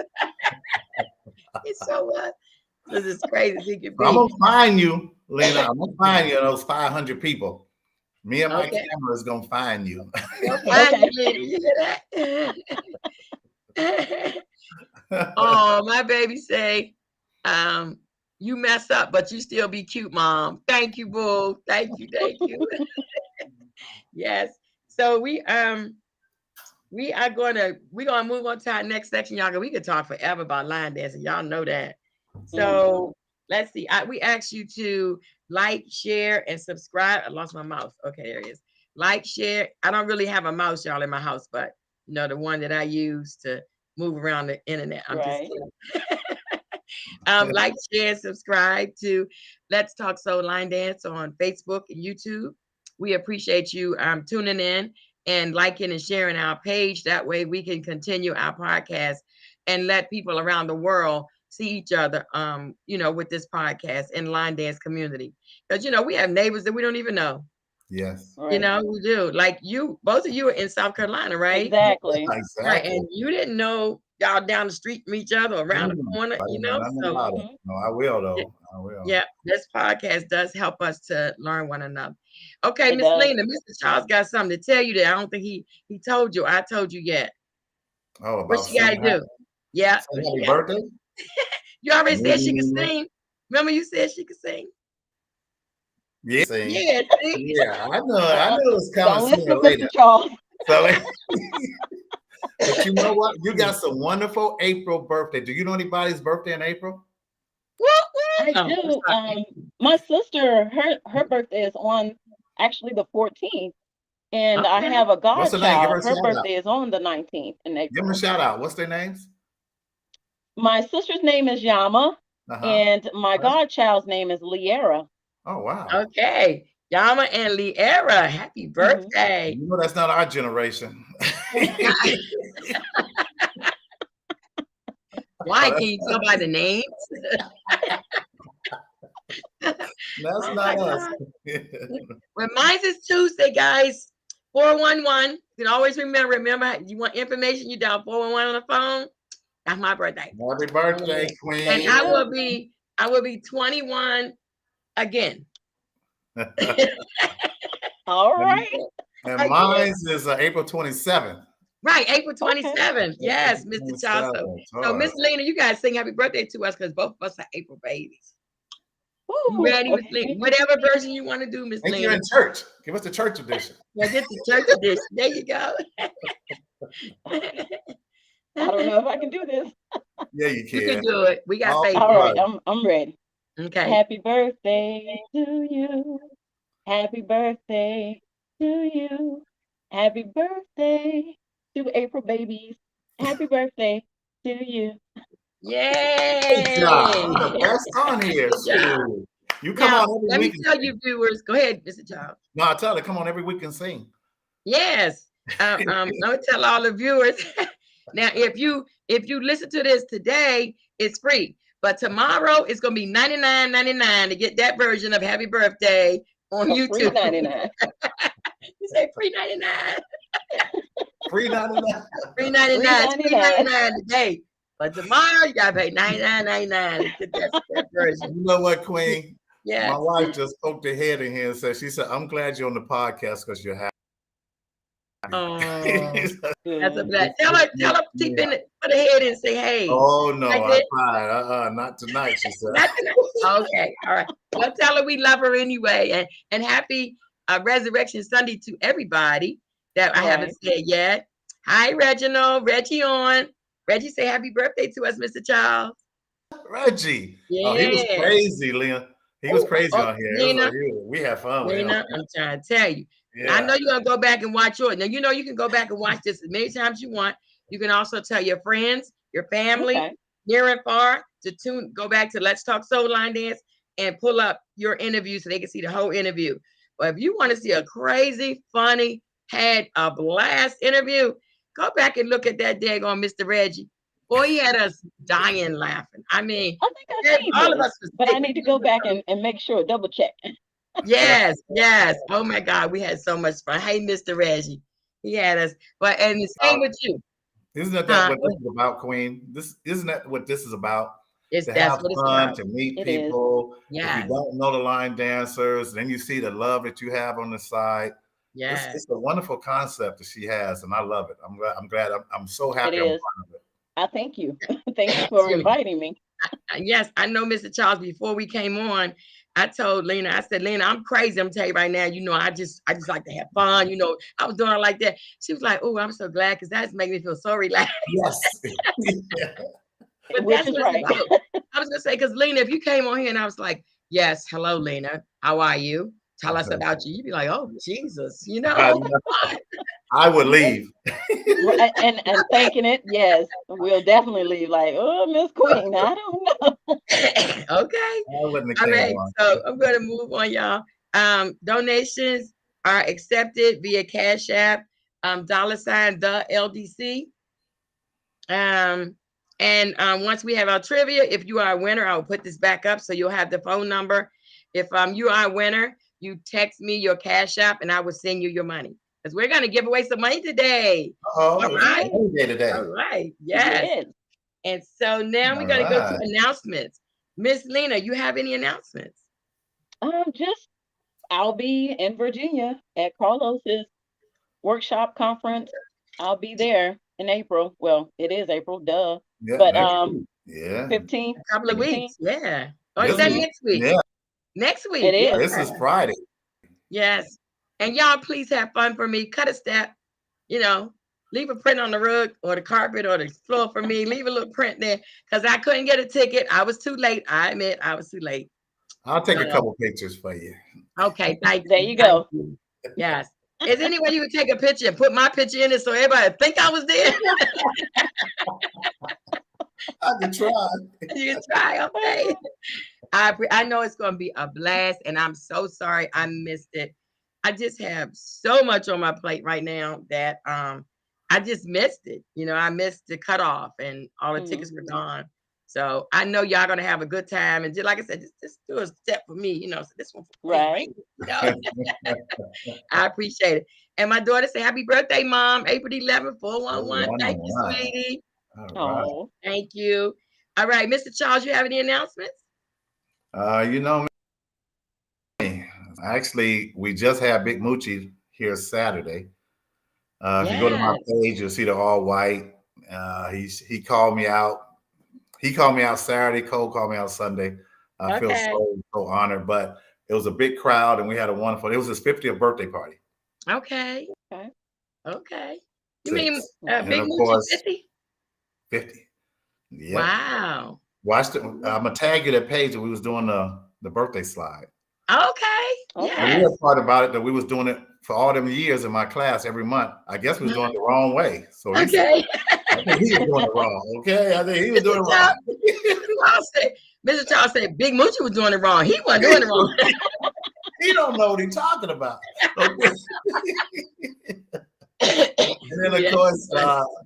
Speaker 1: It's so what? This is crazy as he could be.
Speaker 3: I'm gonna find you, Lena. I'm gonna find you those 500 people. Me and my camera is gonna find you.
Speaker 1: Find you, Lena. You hear that? Oh, my baby say, you mess up, but you still be cute, mom. Thank you, boo. Thank you. Yes. So we're gonna move on to our next section, y'all. We could talk forever about line dancing. Y'all know that. So let's see. We asked you to like, share, and subscribe. I lost my mouse. Okay, there it is. Like, share. I don't really have a mouse, y'all, in my house, but you know, the one that I use to move around the internet. I'm just kidding. Like, share, subscribe to Let's Talk Soul Line Dance on Facebook and YouTube. We appreciate you tuning in and liking and sharing our page. That way we can continue our podcast and let people around the world see each other, with this podcast and line dance community. Because, we have neighbors that we don't even know.
Speaker 3: Yes.
Speaker 2: Right.
Speaker 1: We do. Like both of you are in South Carolina, right?
Speaker 2: Exactly.
Speaker 1: Right. And you didn't know y'all down the street from each other, around the corner,
Speaker 3: I didn't know nothing about it. No, I will though. I will.
Speaker 1: Yeah, this podcast does help us to learn one another. Okay,
Speaker 2: It
Speaker 1: Miss
Speaker 2: does.
Speaker 1: Lena, Mr. Charles got something to tell you that I don't think he told you. I told you yet.
Speaker 3: Oh, about
Speaker 1: What she got to do? Yeah.
Speaker 3: Say happy birthday?
Speaker 1: You already said she could sing. Remember you said she could sing?
Speaker 3: Yeah. Sing.
Speaker 1: Yeah, see?
Speaker 3: Yeah, I know. I knew it was coming
Speaker 2: Don't listen
Speaker 3: sooner
Speaker 2: to
Speaker 3: or later.
Speaker 2: Mr. Charles.
Speaker 3: So, but you know what? You got some wonderful April birthday. Do you know anybody's birthday in April?
Speaker 2: I do. My sister, her birthday is on actually the 14th, and I
Speaker 1: Okay.
Speaker 2: have a
Speaker 3: What's her name? Give her
Speaker 2: godchild.
Speaker 3: a
Speaker 2: Her
Speaker 3: shout out.
Speaker 2: birthday is on the 19th in
Speaker 3: Give them
Speaker 2: April.
Speaker 3: a shout out. What's their names?
Speaker 2: My sister's name is Yama, and my godchild's name is Liera.
Speaker 3: Oh, wow.
Speaker 1: Okay. Yama and Liera, happy birthday.
Speaker 3: You know that's not our generation.
Speaker 1: Why? Can you tell by the names?
Speaker 3: That's
Speaker 1: Oh
Speaker 3: not
Speaker 1: my
Speaker 3: us.
Speaker 1: Well, mine is Tuesday, guys. 411. You can always remember, you want information, you dial 411 on the phone. That's my birthday.
Speaker 3: Happy birthday, Queen.
Speaker 1: And I will be 21 again.
Speaker 2: All right.
Speaker 3: And mine is April 27th.
Speaker 1: Right, April 27th. Yes, Mr. Charles. So Miss Lena, you guys sing happy birthday to us because both of us are April babies. You ready, Miss Lena? Whatever version you want to do, Miss Lena.
Speaker 3: You're in church. Give us the church edition.
Speaker 1: Yeah, get the church edition. There you go.
Speaker 2: I don't know if I can do this.
Speaker 3: Yeah, you can.
Speaker 1: You can do it. We got faith.
Speaker 2: All right, I'm ready.
Speaker 1: Okay.
Speaker 2: Happy birthday to you. Happy birthday to you. Happy birthday to April babies. Happy birthday to you.
Speaker 1: Yay!
Speaker 3: Good job. The best on here. Shoot. You come
Speaker 1: Now,
Speaker 3: on every
Speaker 1: let me
Speaker 3: week.
Speaker 1: tell you, viewers. Go ahead, Mr. Charles.
Speaker 3: No, I tell her, come on every week and sing.
Speaker 1: Yes. Let me tell all the viewers. Now, if you listen to this today, it's free. But tomorrow it's gonna be $99.99 to get that version of Happy Birthday on YouTube.
Speaker 2: $3.99.
Speaker 1: You say free 99.
Speaker 3: Free 99.
Speaker 1: Free 99. Free 99 today. But tomorrow you gotta pay $99.99 to get that version.
Speaker 3: You know what, Queen?
Speaker 1: Yeah.
Speaker 3: My wife just poked her head in here and said, I'm glad you're on the podcast because you're happy.
Speaker 1: Oh, that's a blessing. Tell her, keep in it, put her head in and say, hey.
Speaker 3: Oh no,
Speaker 1: like
Speaker 3: I tried. Not tonight, she said.
Speaker 1: Not tonight. Okay, all right. Well, tell her we love her anyway. And happy Resurrection Sunday to everybody that I haven't said yet. Hi, Reginald. Reggie on. Reggie, say happy birthday to us, Mr. Charles.
Speaker 3: Reggie.
Speaker 1: Yeah.
Speaker 3: Oh, he was crazy, Leah. He was crazy on here.
Speaker 1: Lena,
Speaker 3: We had fun with him.
Speaker 1: I'm trying to tell you. Yeah. I know you're going to go back and watch yours. Now, you can go back and watch this as many times you want. You can also tell your friends, your family, near and far, to go back to Let's Talk Soul Line Dance and pull up your interview so they can see the whole interview. But if you want to see a crazy, funny, had a blast interview, go back and look at that daggone Mr. Reggie. Boy, he had us dying laughing. I mean,
Speaker 2: I think all of us was, but I need to go back and make sure, double check.
Speaker 1: Yes. Oh my God, we had so much fun. Hey, Mr. Reggie, he had us. But and the same with you.
Speaker 3: Isn't that what this is about, Queen? Isn't that what this is about? To have fun, to meet people.
Speaker 1: Yes.
Speaker 3: If you don't know the line dancers, then you see the love that you have on the side.
Speaker 1: Yes.
Speaker 3: It's a wonderful concept that she has, and I love it. I'm glad. I'm so happy.
Speaker 2: It is. I thank you. Thank you for inviting me.
Speaker 1: Yes, I know, Mr. Charles. Before we came on, I told Lena, I said, Lena, I'm crazy. I'm telling you right now, I just like to have fun. I was doing it like that. She was like, oh, I'm so glad because that's making me feel so relaxed.
Speaker 3: Yes.
Speaker 1: But
Speaker 2: which
Speaker 1: that's
Speaker 2: is
Speaker 1: what
Speaker 2: right.
Speaker 1: I was gonna say, because Lena, if you came on here and I was like, yes, hello, Lena, how are you? tell us about you. You'd be like, oh, Jesus, you know.
Speaker 3: I, I would leave.
Speaker 2: And thinking it, yes, we'll definitely leave. Like, oh, Miss Queen, I don't know.
Speaker 1: Okay.
Speaker 3: I wouldn't have
Speaker 1: All
Speaker 3: came
Speaker 1: right.
Speaker 3: on.
Speaker 1: So I'm going to move on, y'all. Donations are accepted via Cash App, $ the LDC. And once we have our trivia, if you are a winner, I will put this back up so you'll have the phone number. If you are a winner, you text me your Cash App and I will send you your money. Because we're going to give away some money today.
Speaker 3: Oh,
Speaker 1: All right.
Speaker 3: today.
Speaker 1: All right. Yes.
Speaker 2: Yes.
Speaker 1: And so now we're going to go to announcements. Miss Lena, you have any announcements?
Speaker 2: Just I'll be in Virginia at Carlos's workshop conference. I'll be there in April. Well, it is April, duh.
Speaker 3: Yeah,
Speaker 2: But
Speaker 3: yeah,
Speaker 2: 15th,
Speaker 1: A couple of
Speaker 2: 16th.
Speaker 1: weeks. Yeah. Or is that next week?
Speaker 3: Yeah,
Speaker 1: Next week.
Speaker 2: It is.
Speaker 3: this is Friday.
Speaker 1: Yes. And y'all please have fun for me. Cut a step, you know, leave a print on the rug or the carpet or the floor for me. Leave a little print there because I couldn't get a ticket. I was too late. I admit I was too late.
Speaker 3: I'll take a couple pictures for you.
Speaker 1: Okay, thank you.
Speaker 2: There you go.
Speaker 1: You. Yes. Is there any way you would take a picture and put my picture in it so everybody think I was there?
Speaker 3: I can try.
Speaker 1: You can try, okay. I know it's going to be a blast, and I'm so sorry I missed it. I just have so much on my plate right now that I just missed it. You know, I missed the cutoff, and all the tickets were gone. So I know y'all gonna have a good time, and just like I said, just do a step for me. You know, so this one for
Speaker 2: Right.
Speaker 1: me. You know? I appreciate it. And my daughter said, "Happy birthday, Mom! April 11th, 411." Thank you, sweetie.
Speaker 3: All right.
Speaker 2: Oh,
Speaker 1: Thank you. All right, Mr. Charles, you have any announcements?
Speaker 3: You know, actually, we just had Big Moochie here Saturday. If you go to my page, you'll see the all white. He called me out. He called me out Saturday. Cole called me out Sunday. I feel so honored. But it was a big crowd, and we had a wonderful. It was his 50th birthday party.
Speaker 1: Okay.
Speaker 2: okay.
Speaker 1: Okay. You mean
Speaker 3: And
Speaker 1: Big
Speaker 3: of
Speaker 1: Moochie
Speaker 3: course,
Speaker 1: 50?
Speaker 3: 50. Yeah.
Speaker 1: Wow.
Speaker 3: Watched it. I'm gonna tag you that page that we was doing the birthday slide.
Speaker 1: Okay.
Speaker 3: The
Speaker 1: Yes.
Speaker 3: weird part about it that we was doing it for all them years in my class every month. I guess we was doing it the wrong way. So I think he was doing it wrong. Okay, I think he was doing it wrong.
Speaker 1: Mr. Charles said Big Moochie was doing it wrong. He wasn't doing it wrong.
Speaker 3: He don't know what he's talking about. Okay. And then of course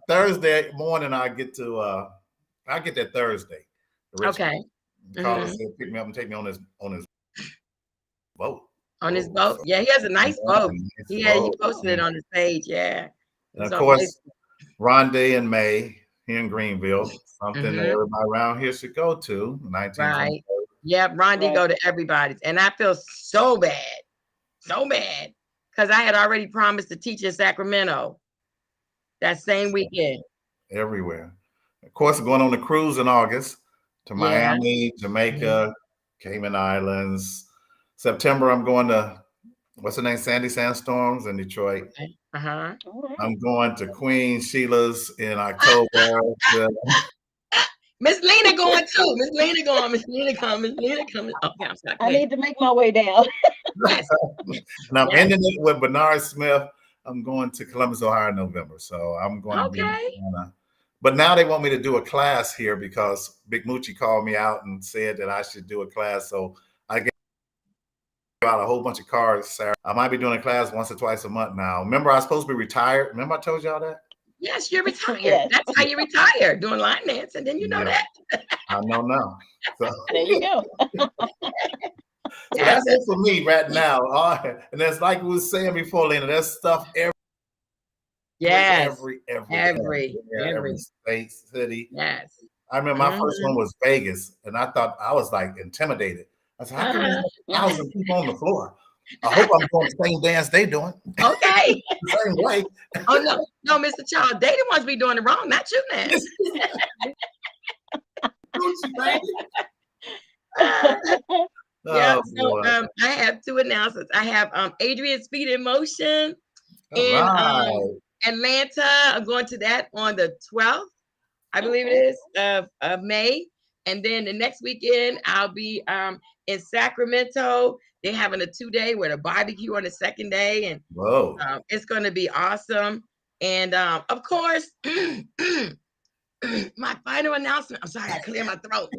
Speaker 3: Thursday morning I get there Thursday.
Speaker 1: Okay.
Speaker 3: Carlos said pick me up and take me on his boat.
Speaker 1: On his boat? Yeah, he has a nice boat. Yeah, he posted it on his page. Yeah.
Speaker 3: And of course, Rondé in May here in Greenville, something that everybody around here should go to.
Speaker 1: Right. Yeah, Rondé go to everybody's. And I feel so bad. Because I had already promised to teach in Sacramento that same weekend.
Speaker 3: Everywhere. Of course, going on the cruise in August to Miami, Jamaica, Cayman Islands. September, I'm going to, what's the name? Sandy Sandstorms in Detroit.
Speaker 1: Uh-huh.
Speaker 3: I'm going to Queen Sheila's in October.
Speaker 1: Miss Lena going too. Miss Lena going. Miss Lena coming. Okay, I'm sorry.
Speaker 2: I need to make my way down.
Speaker 1: Yes.
Speaker 3: And I'm ending it with Bernard Smith. I'm going to Columbus, Ohio in November. So I'm going to be. But now they want me to do a class here because Big Moochie called me out and said that I should do a class. So I get out a whole bunch of cards, Sarah. I might be doing a class once or twice a month now. Remember, I was supposed to be retired. Remember I told y'all that?
Speaker 1: Yes, you're retired. Yes. That's how you retire, doing line dance, and then you know that.
Speaker 3: I know now. So
Speaker 2: there you go.
Speaker 3: So that's it for me right now. And that's like we were saying before, Lena, there's stuff every state, city.
Speaker 1: Yes.
Speaker 3: I remember my first one was Vegas, and I thought I was like intimidated. I said, how come there's 1,000 people on the floor? I hope I'm doing the same dance they doing.
Speaker 1: Okay.
Speaker 3: The same way.
Speaker 1: Oh no, Mr. Charles, they the ones be doing it wrong, not you, man. So I have two announcements. I have Adrian's Speed in Motion in Atlanta. I'm going to that on the 12th, I believe it is, of May. And then the next weekend, I'll be in Sacramento They're having a 2-day with a barbecue on the second day, and
Speaker 3: Whoa.
Speaker 1: it's going to be awesome. And of course, my final announcement. I'm sorry, I clear my throat.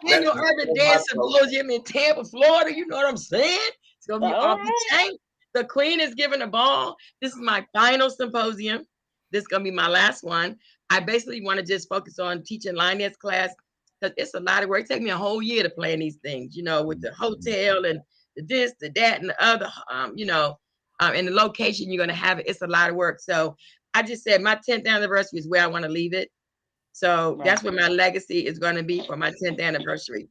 Speaker 1: Annual Urban Dance Symposium in Tampa, Florida. You know what I'm saying? It's gonna be off the chain. The Queen is giving a ball. This is my final symposium. This is gonna be my last one. I basically want to just focus on teaching line dance class because it's a lot of work. It takes me a whole year to plan these things, you know, with the hotel and the this, the that, and the other, you know, and the location you're gonna have it. It's a lot of work. So I just said my 10th anniversary is where I want to leave it. So that's where my legacy is going to be for my 10th anniversary.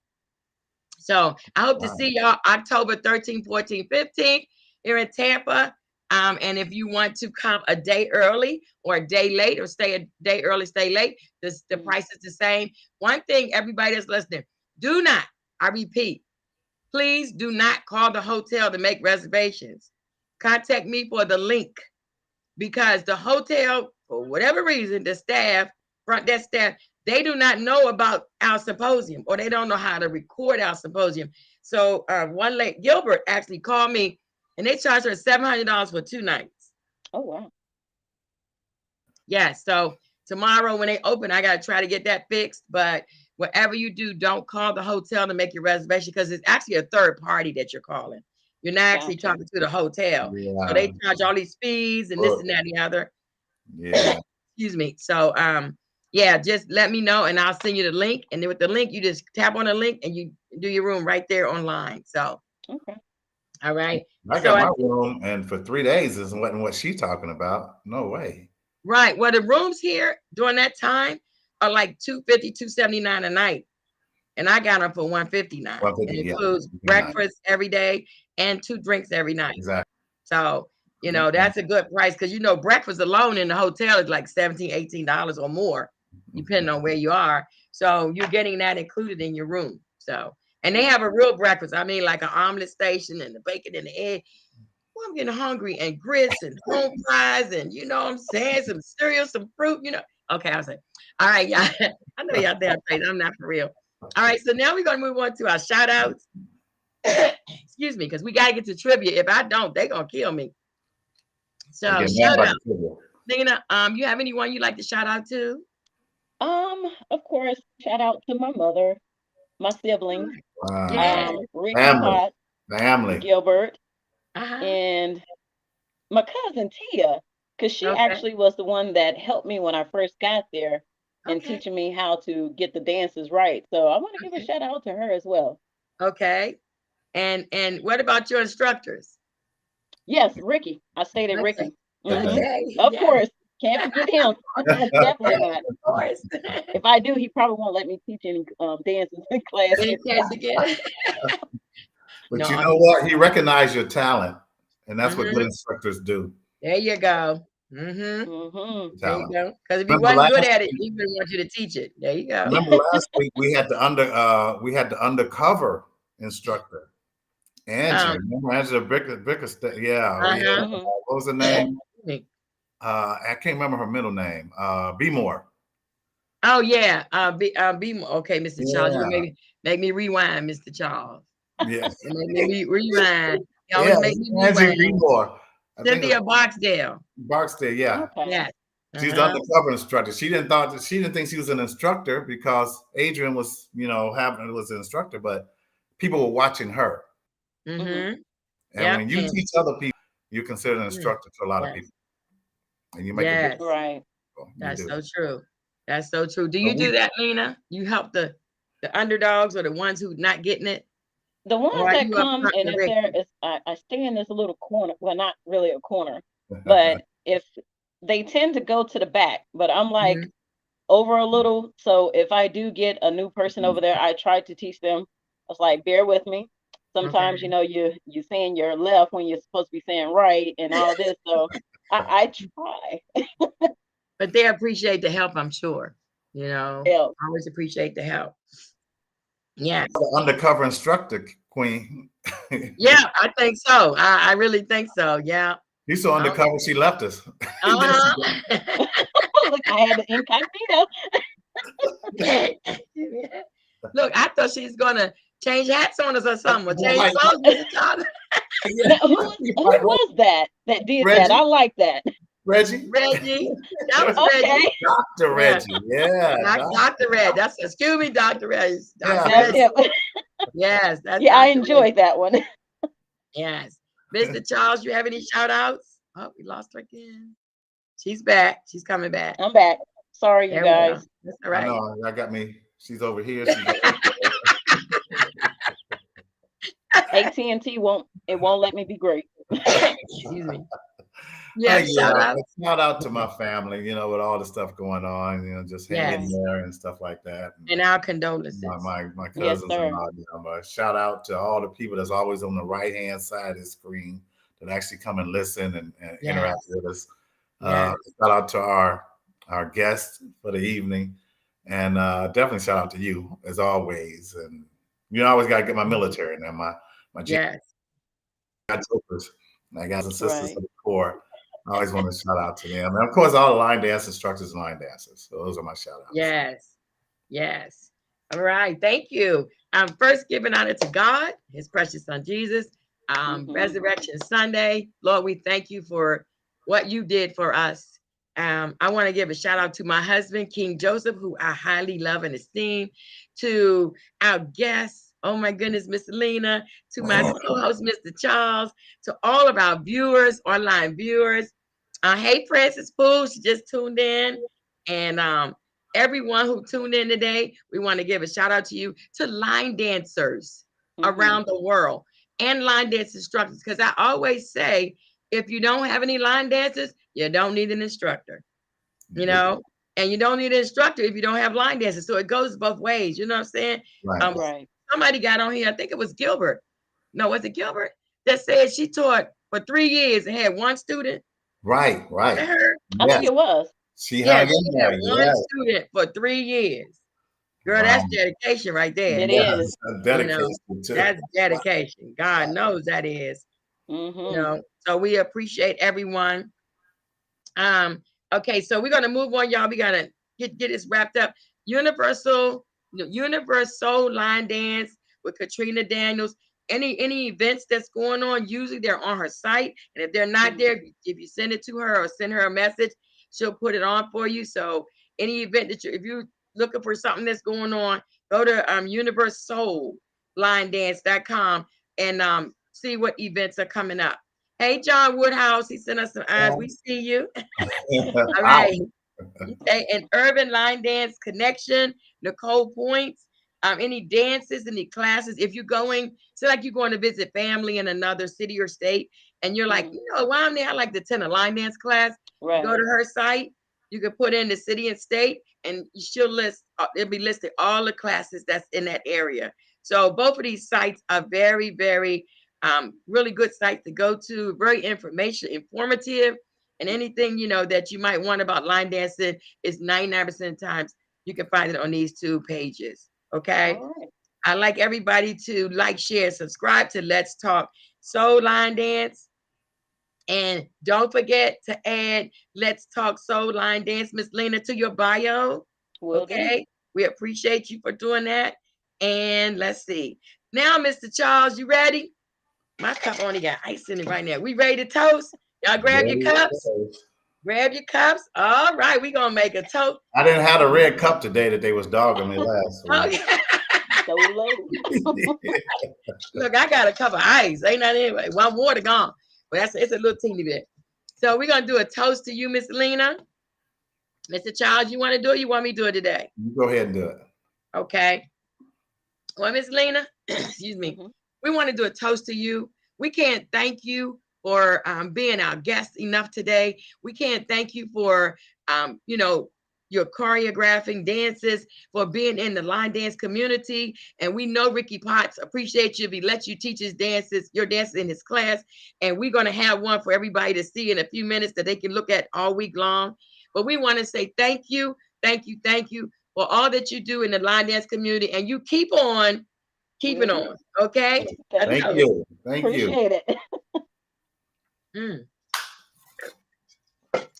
Speaker 1: So I hope to see y'all October 13th, 14th, 15th here in Tampa. And if you want to come a day early or a day late or stay a day early, stay late, the price is the same. One thing, everybody that's listening, do not, I repeat, please do not call the hotel to make reservations. Contact me for the link because the hotel, for whatever reason, the staff, front desk staff, they do not know about our symposium or they don't know how to record our symposium. So one lady, Gilbert, actually called me and they charged her $700 for 2 nights.
Speaker 2: Oh, wow.
Speaker 1: Yeah, so tomorrow when they open, I got to try to get that fixed. But whatever you do, don't call the hotel to make your reservation because it's actually a third party that you're calling. You're not actually talking to the hotel. So they charge all these fees and this and that and the other.
Speaker 3: Yeah.
Speaker 1: Excuse me. So, yeah, just let me know and I'll send you the link. And then with the link, you just tap on the link and you do your room right there online. So,
Speaker 2: okay.
Speaker 1: All right.
Speaker 3: I got my room and for 3 days isn't what she's talking about. No way.
Speaker 1: Right. Well, the rooms here during that time are like $250, $279 a night. And I got them for $159. It includes breakfast every day and 2 drinks every night.
Speaker 3: Exactly.
Speaker 1: So, you know, that's a good price because, you know, breakfast alone in the hotel is like $17, $18 or more, depending on where you are. So you're getting that included in your room. So, and they have a real breakfast. I mean, like an omelet station and the bacon and the egg. Well, I'm getting hungry and grits and home fries and, you know what I'm saying, some cereal, some fruit, you know. Okay, I'll say, all right, y'all. I know y'all there. I'm not for real. All right, so now we're going to move on to our shout outs. Excuse me, because we got to get to trivia. If I don't, they're going to kill me. So shout out. Nina, you have anyone you'd like to shout out to?
Speaker 2: Of course, shout out to my mother, my siblings, Ricky Potts,
Speaker 3: family,
Speaker 2: Gilbert, and my cousin Tia, because she actually was the one that helped me when I first got there and teaching me how to get the dances right. So I want to give a shout out to her as well.
Speaker 1: Okay. And what about your instructors?
Speaker 2: Yes, Ricky. I stayed at Ricky.
Speaker 1: Okay.
Speaker 2: Of course. Can't forget him. Definitely not.
Speaker 1: Of course.
Speaker 2: If I do, he probably won't let me teach any dances in class.
Speaker 3: But you know what? He recognized your talent, and that's what good instructors do.
Speaker 1: There you go. There you go. Because if you wasn't good at it, he wouldn't want you to teach it. There you go.
Speaker 3: Remember last week we had the undercover instructor. Angela, remember Angela Bickerstaff? Yeah. What was her name? I can't remember her middle name. B More.
Speaker 1: Oh yeah, B More. Okay, Mr. Charles, you make me rewind, Mr. Charles.
Speaker 3: Yes.
Speaker 1: Make me rewind.
Speaker 3: Make me rewind.
Speaker 1: Cynthia Barksdale.
Speaker 3: Yeah.
Speaker 2: Okay.
Speaker 1: Yes.
Speaker 3: She's the undercover instructor. She didn't think she was an instructor because Adrian was, was an instructor, but people were watching her. And when you teach other people, you're considered an instructor to a lot of people. And you make a difference.
Speaker 2: Right.
Speaker 1: That's so true. That's so true. Do you do that, Lena? You help the underdogs or the ones who not getting it?
Speaker 2: The ones that come, and if there is, I stay in this little corner. Well, not really a corner, but if they tend to go to the back, but I'm like over a little. So if I do get a new person over there, I try to teach them. I was like, bear with me. Sometimes, you're saying you're left when you're supposed to be saying right and all this. So I try.
Speaker 1: But they appreciate the help, I'm sure. Always appreciate the help. Yeah.
Speaker 3: The undercover instructor, Queen.
Speaker 1: Yeah, I think so. I really think so. Yeah.
Speaker 3: He's so undercover, she left us.
Speaker 2: Look, I had the incognito.
Speaker 1: Look, I thought she's gonna change hats on us or something. Or change
Speaker 3: Like-
Speaker 1: songs, Mr. Charles.
Speaker 2: Now, who was that did
Speaker 3: Reggie?
Speaker 2: that? I like that.
Speaker 3: Reggie?
Speaker 1: Reggie. That was
Speaker 2: Okay.
Speaker 1: Reggie.
Speaker 3: Dr. Reggie. Yeah.
Speaker 1: Dr. Red. That's excuse me, Dr. Red.
Speaker 3: Yeah.
Speaker 1: Dr.
Speaker 2: That's
Speaker 1: Red.
Speaker 2: it.
Speaker 1: Yes, that's
Speaker 2: Yeah, I
Speaker 1: Dr. Red.
Speaker 2: enjoyed that one.
Speaker 1: Yes. Mr. Charles, you have any shout outs? Oh, we lost her again. She's back. She's coming back.
Speaker 2: I'm back. Sorry, you
Speaker 1: There we go.
Speaker 2: guys.
Speaker 1: That's all
Speaker 3: I
Speaker 1: right.
Speaker 3: know. I got me. She's over here.
Speaker 2: AT&T won't let me be great.
Speaker 1: Excuse me. Yeah,
Speaker 3: Hey,
Speaker 1: shout out.
Speaker 3: Shout out to my family, with all the stuff going on, just hanging
Speaker 1: Yes.
Speaker 3: there and stuff like that.
Speaker 1: And our condolences.
Speaker 3: My
Speaker 2: Yes,
Speaker 3: cousins
Speaker 2: sir.
Speaker 3: and all, but shout out to all the people that's always on the right hand side of the screen that actually come and listen and
Speaker 1: Yes.
Speaker 3: interact with us.
Speaker 1: Yes.
Speaker 3: Shout out to our guests for the evening, and definitely shout out to you as always. And I always got to get my military in there, my
Speaker 1: Yes.
Speaker 3: troopers, my guys and sisters
Speaker 2: Right.
Speaker 3: of the Corps. I always want to shout out to them. And of course, all the line dance instructors and line dancers. So those are my shout outs.
Speaker 1: Yes. Yes. All right. Thank you. First giving honor to God, his precious son Jesus. Resurrection Sunday. Lord, we thank you for what you did for us. I want to give a shout out to my husband, King Joseph, who I highly love and esteem, to our guests. Oh my goodness, Miss Lena, to my co-host, Mr. Charles, to all of our viewers, online viewers. Hey, Francis Poole, she just tuned in. And everyone who tuned in today, we want to give a shout out to you, to line dancers around the world and line dance instructors. Because I always say, if you don't have any line dancers, you don't need an instructor, and you don't need an instructor if you don't have line dancers. So it goes both ways. You know what I'm saying?
Speaker 3: Right.
Speaker 2: Right.
Speaker 1: Somebody got on here, I think it was Gilbert. No, was it Gilbert? That said she taught for 3 years and had one student.
Speaker 3: Right.
Speaker 1: Her?
Speaker 2: I think it was.
Speaker 3: She
Speaker 1: Yeah,
Speaker 3: hung in
Speaker 1: she
Speaker 3: there.
Speaker 1: had one student for 3 years. Girl, that's dedication right there.
Speaker 2: It is.
Speaker 3: Dedication too.
Speaker 1: That's dedication. God knows that is. So we appreciate everyone. Okay, so we're gonna move on, y'all. We gotta get this wrapped up. Universal Line Dance with Katrina Daniels. Any events that's going on, usually they're on her site, and if they're not there, if you send it to her or send her a message, she'll put it on for you. So any event that if you're looking for something that's going on, go to universallinedance.com and see what events are coming up. Hey, John Woodhouse, he sent us some eyes. We see you. All right. Okay, and Urban Line Dance Connection, Nicole Points. Any dances, any classes, if you're going, so like you're going to visit family in another city or state, and you're like, while I'm there, I like to attend a line dance class.
Speaker 2: Right.
Speaker 1: Go to her site. You can put in the city and state, and she'll list. It'll be listed all the classes that's in that area. So both of these sites are very, very, really good sites to go to. Very informative, and anything that you might want about line dancing is 99% of the times you can find it on these two pages. Okay.
Speaker 2: Right.
Speaker 1: I'd like everybody to like, share, subscribe to Let's Talk Soul Line Dance. And don't forget to add Let's Talk Soul Line Dance, Miss Lena, to your bio. Okay. We appreciate you for doing that. And let's see. Now, Mr. Charles, you ready? My cup only got ice in it right now. We ready to toast? Y'all grab your cups. Grab your cups. All right, we're going to make a toast.
Speaker 3: I didn't have a red cup today that they was dogging me last week.
Speaker 1: Okay.
Speaker 2: So low.
Speaker 1: Look, I got a cup of ice. Ain't that anyway? One water gone. But it's a little teeny bit. So we're going to do a toast to you, Miss Lena. Mr. Charles, you want to do it? You want me to do it today?
Speaker 3: You go ahead and do it.
Speaker 1: Okay. Well, Miss Lena, excuse me. We want to do a toast to you. We can't thank you for being our guest enough today. We can't thank you for, your choreographing dances, for being in the line dance community. And we know Ricky Potts appreciates you if he lets you teach your dances in his class. And we're going to have one for everybody to see in a few minutes that they can look at all week long. But we want to say thank you for all that you do in the line dance community. And you keep on keeping on. Okay.
Speaker 3: Thank you.
Speaker 2: Appreciate it.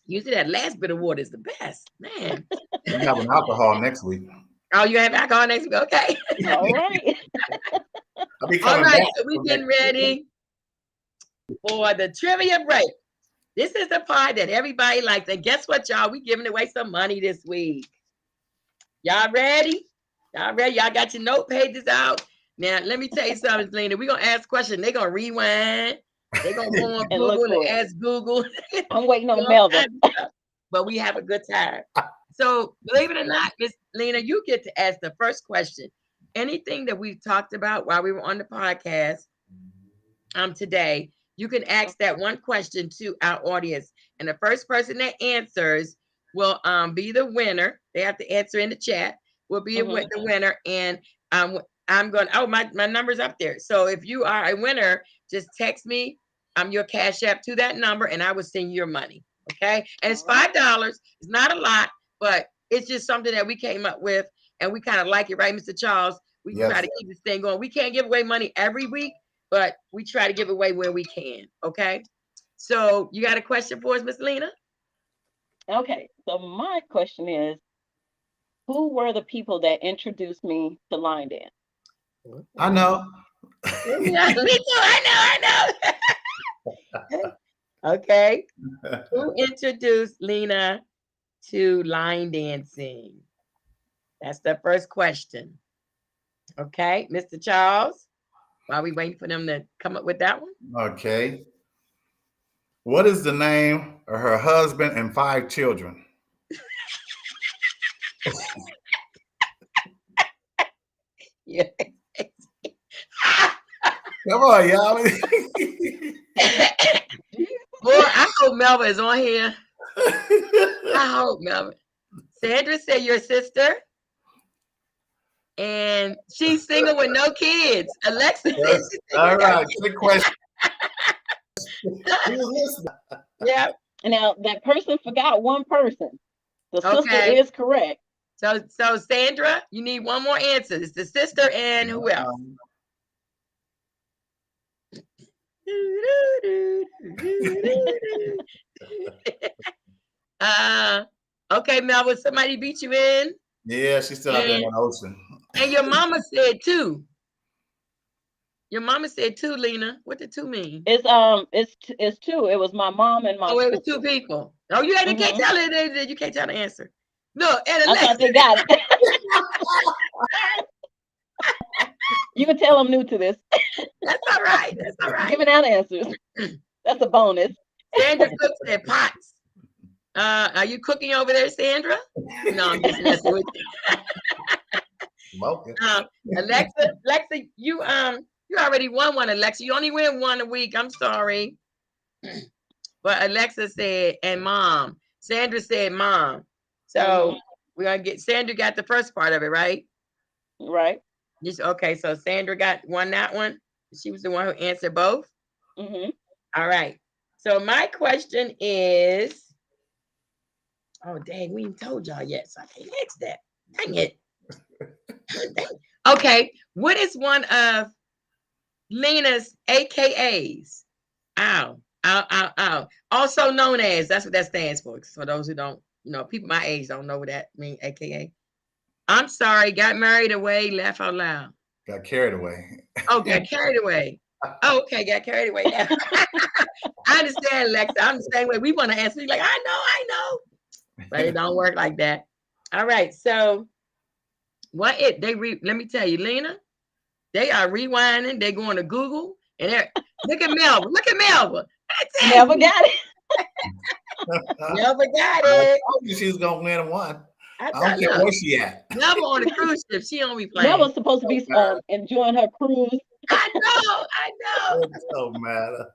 Speaker 1: Usually that last bit of water is the best, man.
Speaker 3: You have an alcohol next week.
Speaker 1: Oh, you have alcohol next week? Okay.
Speaker 2: All right.
Speaker 3: I'll be
Speaker 1: All
Speaker 3: coming
Speaker 1: right,
Speaker 3: back
Speaker 1: so we
Speaker 3: for
Speaker 1: getting
Speaker 3: next week.
Speaker 1: ready for the trivia break. This is the part that everybody likes. And guess what, y'all? We giving away some money this week. Y'all ready? Y'all ready? Y'all got your note pages out? Now, let me tell you something, Lena. We're going to ask questions. They're going to rewind. They're going to go on
Speaker 2: And look
Speaker 1: Google and
Speaker 2: for it.
Speaker 1: ask Google.
Speaker 2: I'm waiting on
Speaker 1: All
Speaker 2: Melvin.
Speaker 1: kinds of stuff. But we have a good time. So, believe it or not, Miss Lena, you get to ask the first question. Anything that we've talked about while we were on the podcast today, you can ask that one question to our audience. And the first person that answers will be the winner. They have to answer in the chat. Will be
Speaker 2: Mhm.
Speaker 1: the winner. And I'm going, oh, my number's up there. So if you are a winner, just text me your Cash App to that number and I will send you your money. Okay. And it's
Speaker 2: All right.
Speaker 1: $5. It's not a lot, but it's just something that we came up with and we kind of like it, right, Mr. Charles? We
Speaker 3: Yes.
Speaker 1: try to keep this thing going. We can't give away money every week, but we try to give away where we can. Okay. So you got a question for us, Miss Lena?
Speaker 2: Okay, so my question is, who were the people that introduced me to line dance?
Speaker 3: I know.
Speaker 1: Yeah, me too. I know. Okay. Who introduced Lena to line dancing? That's the first question. Okay, Mr. Charles, while we waiting for them to come up with that one.
Speaker 3: Okay. What is the name of her husband and 5 children?
Speaker 1: Yeah.
Speaker 3: Come on, y'all.
Speaker 1: Boy, I hope Melva is on here. I hope Melva. Sandra said your sister. And she's single with no kids. Alexa said
Speaker 3: Yes.
Speaker 1: she's single
Speaker 3: All
Speaker 1: with no
Speaker 3: right, good question. Who's listening?
Speaker 1: Yeah.
Speaker 2: Now, that person forgot one person. The sister
Speaker 1: Okay.
Speaker 2: is correct.
Speaker 1: So Sandra, you need one more answer. It's the sister and who else? Okay, Mel, will somebody beat you in?
Speaker 3: Yeah, she's still out there in the ocean.
Speaker 1: And your mama said 2. Your mama said 2, Lena. What did 2 mean?
Speaker 2: It's 2. It was my mom and my
Speaker 1: Oh, it was
Speaker 2: sister.
Speaker 1: 2 people. Oh, you can't tell it. You can't tell the answer. No, and
Speaker 2: I thought they got it. You can tell I'm new to this.
Speaker 1: That's all right. That's all right.
Speaker 2: Giving out answers. That's a bonus.
Speaker 1: Sandra cooks at pots. Are you cooking over there, Sandra? No, I'm just messing with you. Alexa, you already won one, Alexa. You only win one a week. I'm sorry. But Alexa said, and mom. Sandra said mom. So we're gonna get Sandra got the first part of it, right?
Speaker 2: Right.
Speaker 1: Okay, so Sandra won that one. She was the one who answered both.
Speaker 2: Mm-hmm.
Speaker 1: All right. So my question is, oh dang, we ain't told y'all yet, so I can't ask that. Dang it. Okay, what is one of Lena's AKAs? Ow. Also known as, that's what that stands for those who don't, people my age don't know what that means, AKA. I'm sorry, got married away, laugh out loud.
Speaker 3: Got carried away.
Speaker 1: Oh, got carried away. Oh, okay, got carried away now. I understand, Lexa. I'm the same way. We want to answer. You're like, I know. But it don't work like that. All right, so let me tell you, Lena, they are rewinding. They're going to Google and look at Melva.
Speaker 2: Never got it.
Speaker 1: Never got it.
Speaker 3: I told you she was gonna win one. I don't care where she at.
Speaker 1: Melva on a cruise ship. She don't be playing.
Speaker 2: Melva's supposed to be enjoying her cruise.
Speaker 1: I know.
Speaker 3: It don't matter.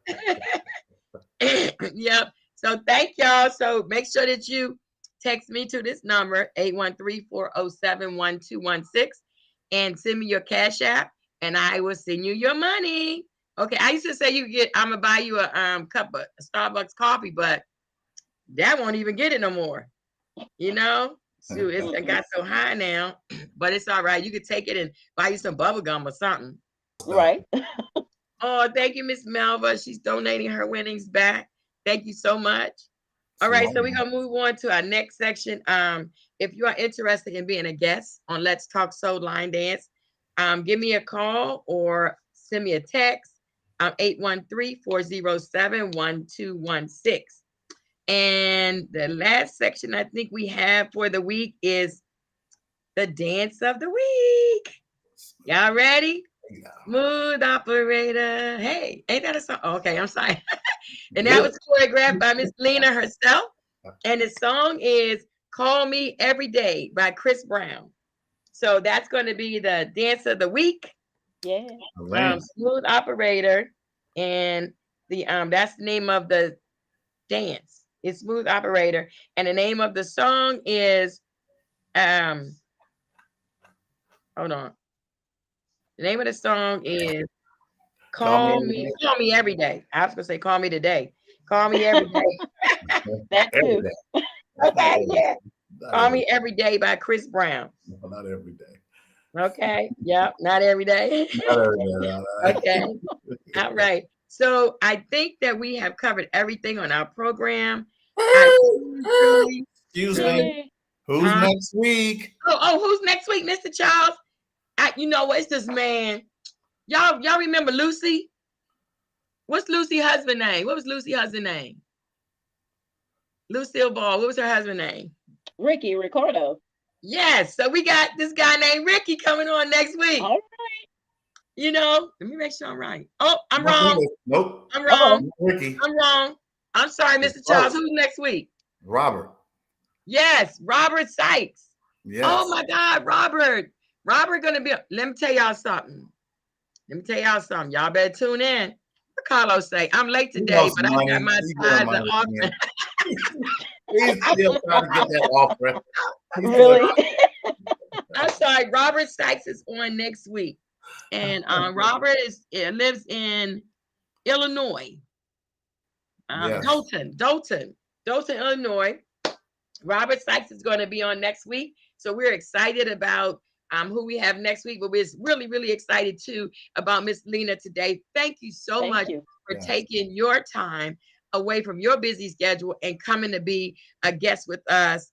Speaker 1: Yep. So thank y'all. So make sure that you text me to this number, 813-407-1216, and send me your Cash App, and I will send you your money. Okay. I used to say I'm gonna buy you a cup of Starbucks coffee, but that won't even get it no more. Shoot, it got so high now, but it's all right. You could take it and buy you some bubble gum or something.
Speaker 2: Right.
Speaker 1: Oh, thank you, Miss Melva. She's donating her winnings back. Thank you so much. All right, so we're gonna move on to our next section. If you are interested in being a guest on Let's Talk Soul Line Dance, give me a call or send me a text. 813-407-1216. And the last section I think we have for the week is the dance of the week. Y'all ready?
Speaker 3: Yeah.
Speaker 1: Smooth operator. Hey, ain't that a song? Oh, okay, I'm sorry. And that was choreographed by Miss Lena herself. And the song is Call Me Every Day by Chris Brown. So that's going to be the dance of the week.
Speaker 2: Yeah.
Speaker 1: Smooth operator. And the that's the name of the dance. It's Smooth Operator. And the name of the song is hold on. The name of the song is Call Me Every Day. I was gonna say Call Me Today. Call Me Every Day.
Speaker 2: That too.
Speaker 1: Okay, yeah. Call Me Every Day by Chris Brown.
Speaker 3: No, not every day.
Speaker 1: Okay. Yep. Not every day.
Speaker 3: Not every day.
Speaker 1: Okay. All right. So I think that we have covered everything on our program.
Speaker 3: Excuse me. Who's next week?
Speaker 1: Who's next week, Mr. Charles? You know what? It's this man. Y'all remember Lucy? What's Lucy's husband name? What was Lucy's husband name? Lucille Ball. What was her husband name?
Speaker 2: Ricky Ricardo.
Speaker 1: Yes. So we got this guy named Ricky coming on next week.
Speaker 2: All right.
Speaker 1: You know, let me make sure I'm right. Oh, I'm wrong.
Speaker 3: Nope.
Speaker 1: I'm wrong.
Speaker 3: Ricky.
Speaker 1: I'm wrong. I'm sorry, Mr. Charles. Who's next week?
Speaker 3: Robert.
Speaker 1: Yes, Robert Sykes.
Speaker 3: Yes.
Speaker 1: Oh my God, Robert. Robert gonna be. Let me tell y'all something. Y'all better tune in. What Carlos say? I'm late today, but I got my tithes and offering.
Speaker 3: He's still trying to get that offering.
Speaker 2: Really?
Speaker 1: I'm sorry. Robert Sykes is on next week, and Robert lives in Illinois.
Speaker 3: Yes.
Speaker 1: Dalton, Illinois. Robert Sykes is going to be on next week, so we're excited about who we have next week. But we're really, really excited too about Miss Lena today. Thank you so much for taking your time away from your busy schedule and coming to be a guest with us.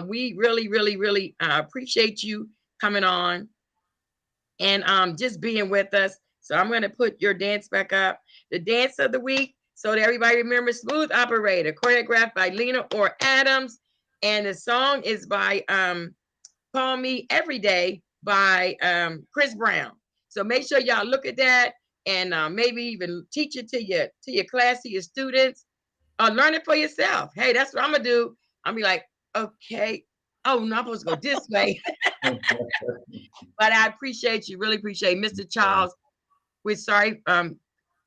Speaker 1: We really, really, really appreciate you coming on and just being with us. So I'm going to put your dance back up. The dance of the week, so that everybody remembers, Smooth Operator, choreographed by Lena Orr Adams. And the song is by Call Me Every Day by Chris Brown. So make sure y'all look at that and maybe even teach it to your class, to your students, or learn it for yourself. Hey, that's what I'm gonna do. I'll be like, okay, oh, no, I'm supposed to go this way. But I appreciate you, really appreciate Mr. Charles. We're sorry.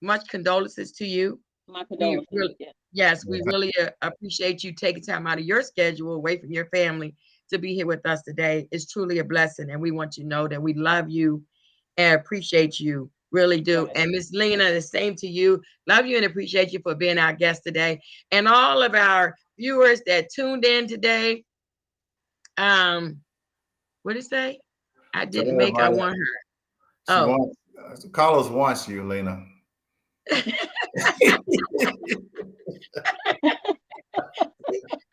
Speaker 1: Much condolences to you.
Speaker 2: My condolences.
Speaker 1: Yes, we really appreciate you taking time out of your schedule away from your family to be here with us today. It's truly a blessing, and we want you to know that we love you and appreciate you, really do. And Miss Lena, the same to you. Love you and appreciate you for being our guest today. And all of our viewers that tuned in today. What did it say? I didn't make I want her.
Speaker 3: Carlos wants you, Lena.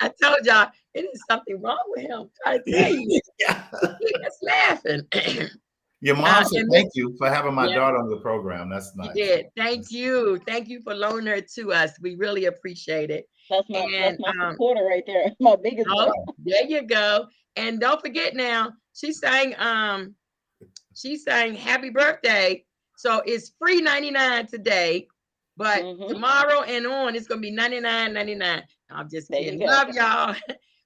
Speaker 1: I told y'all it is something wrong with him. I tell you, he's laughing.
Speaker 3: Your mom said thank you for having my daughter on the program. That's nice.
Speaker 1: She did. Thank you for loaning her to us. We really appreciate it.
Speaker 2: That's my supporter right there. My biggest.
Speaker 1: Oh, there you go. And don't forget now, she sang Happy Birthday. So it's free 99 today, but tomorrow and on it's gonna be $99.99. I'm just kidding. Love y'all.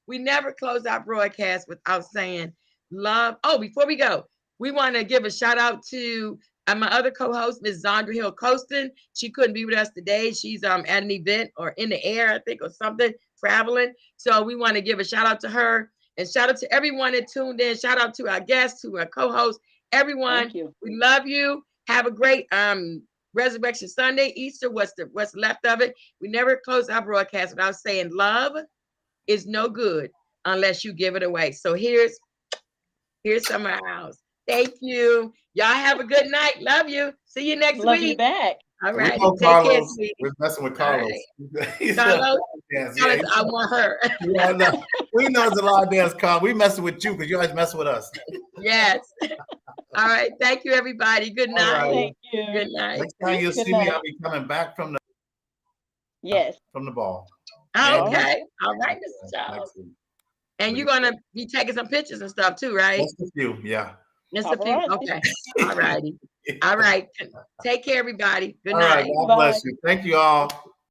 Speaker 1: We never close our broadcast without saying love. Oh, before we go, we want to give a shout out to my other co-host, Ms. Zondra Hill Costin. She couldn't be with us today. She's at an event or in the air, I think, or something, traveling. So we want to give a shout out to her and shout out to everyone that tuned in. Shout out to our guests, to our co-hosts, everyone.
Speaker 2: Thank you.
Speaker 1: We love you. Have a great Resurrection Sunday, Easter, what's left of it. We never close our broadcast without saying love is no good unless you give it away. So here's some of our house. Thank you. Y'all have a good night. Love you. See you next week.
Speaker 2: Love you back.
Speaker 1: All right.
Speaker 3: Take care, we're messing with Carlos.
Speaker 1: Right. Carlos, I want her.
Speaker 3: We know it's a lot of dance, Carl. We messing with you because you always mess with us.
Speaker 1: Yes. All right. Thank you, everybody. Good
Speaker 3: All
Speaker 1: night.
Speaker 3: right.
Speaker 2: Thank you.
Speaker 1: Good night.
Speaker 3: Next time you
Speaker 2: Good
Speaker 3: see me,
Speaker 2: night.
Speaker 3: I'll be coming back from
Speaker 2: Yes.
Speaker 3: the ball.
Speaker 1: Okay. All right, Mr. Charles.
Speaker 3: Next week.
Speaker 1: And you're gonna be taking some pictures and stuff too, right?
Speaker 3: Just a few, yeah.
Speaker 1: Just a few.
Speaker 2: Paparazzi.
Speaker 1: Okay. All righty. All right. Take care, everybody. Good
Speaker 3: All
Speaker 1: night.
Speaker 3: right, God
Speaker 2: Bye.
Speaker 3: bless you. Thank you all.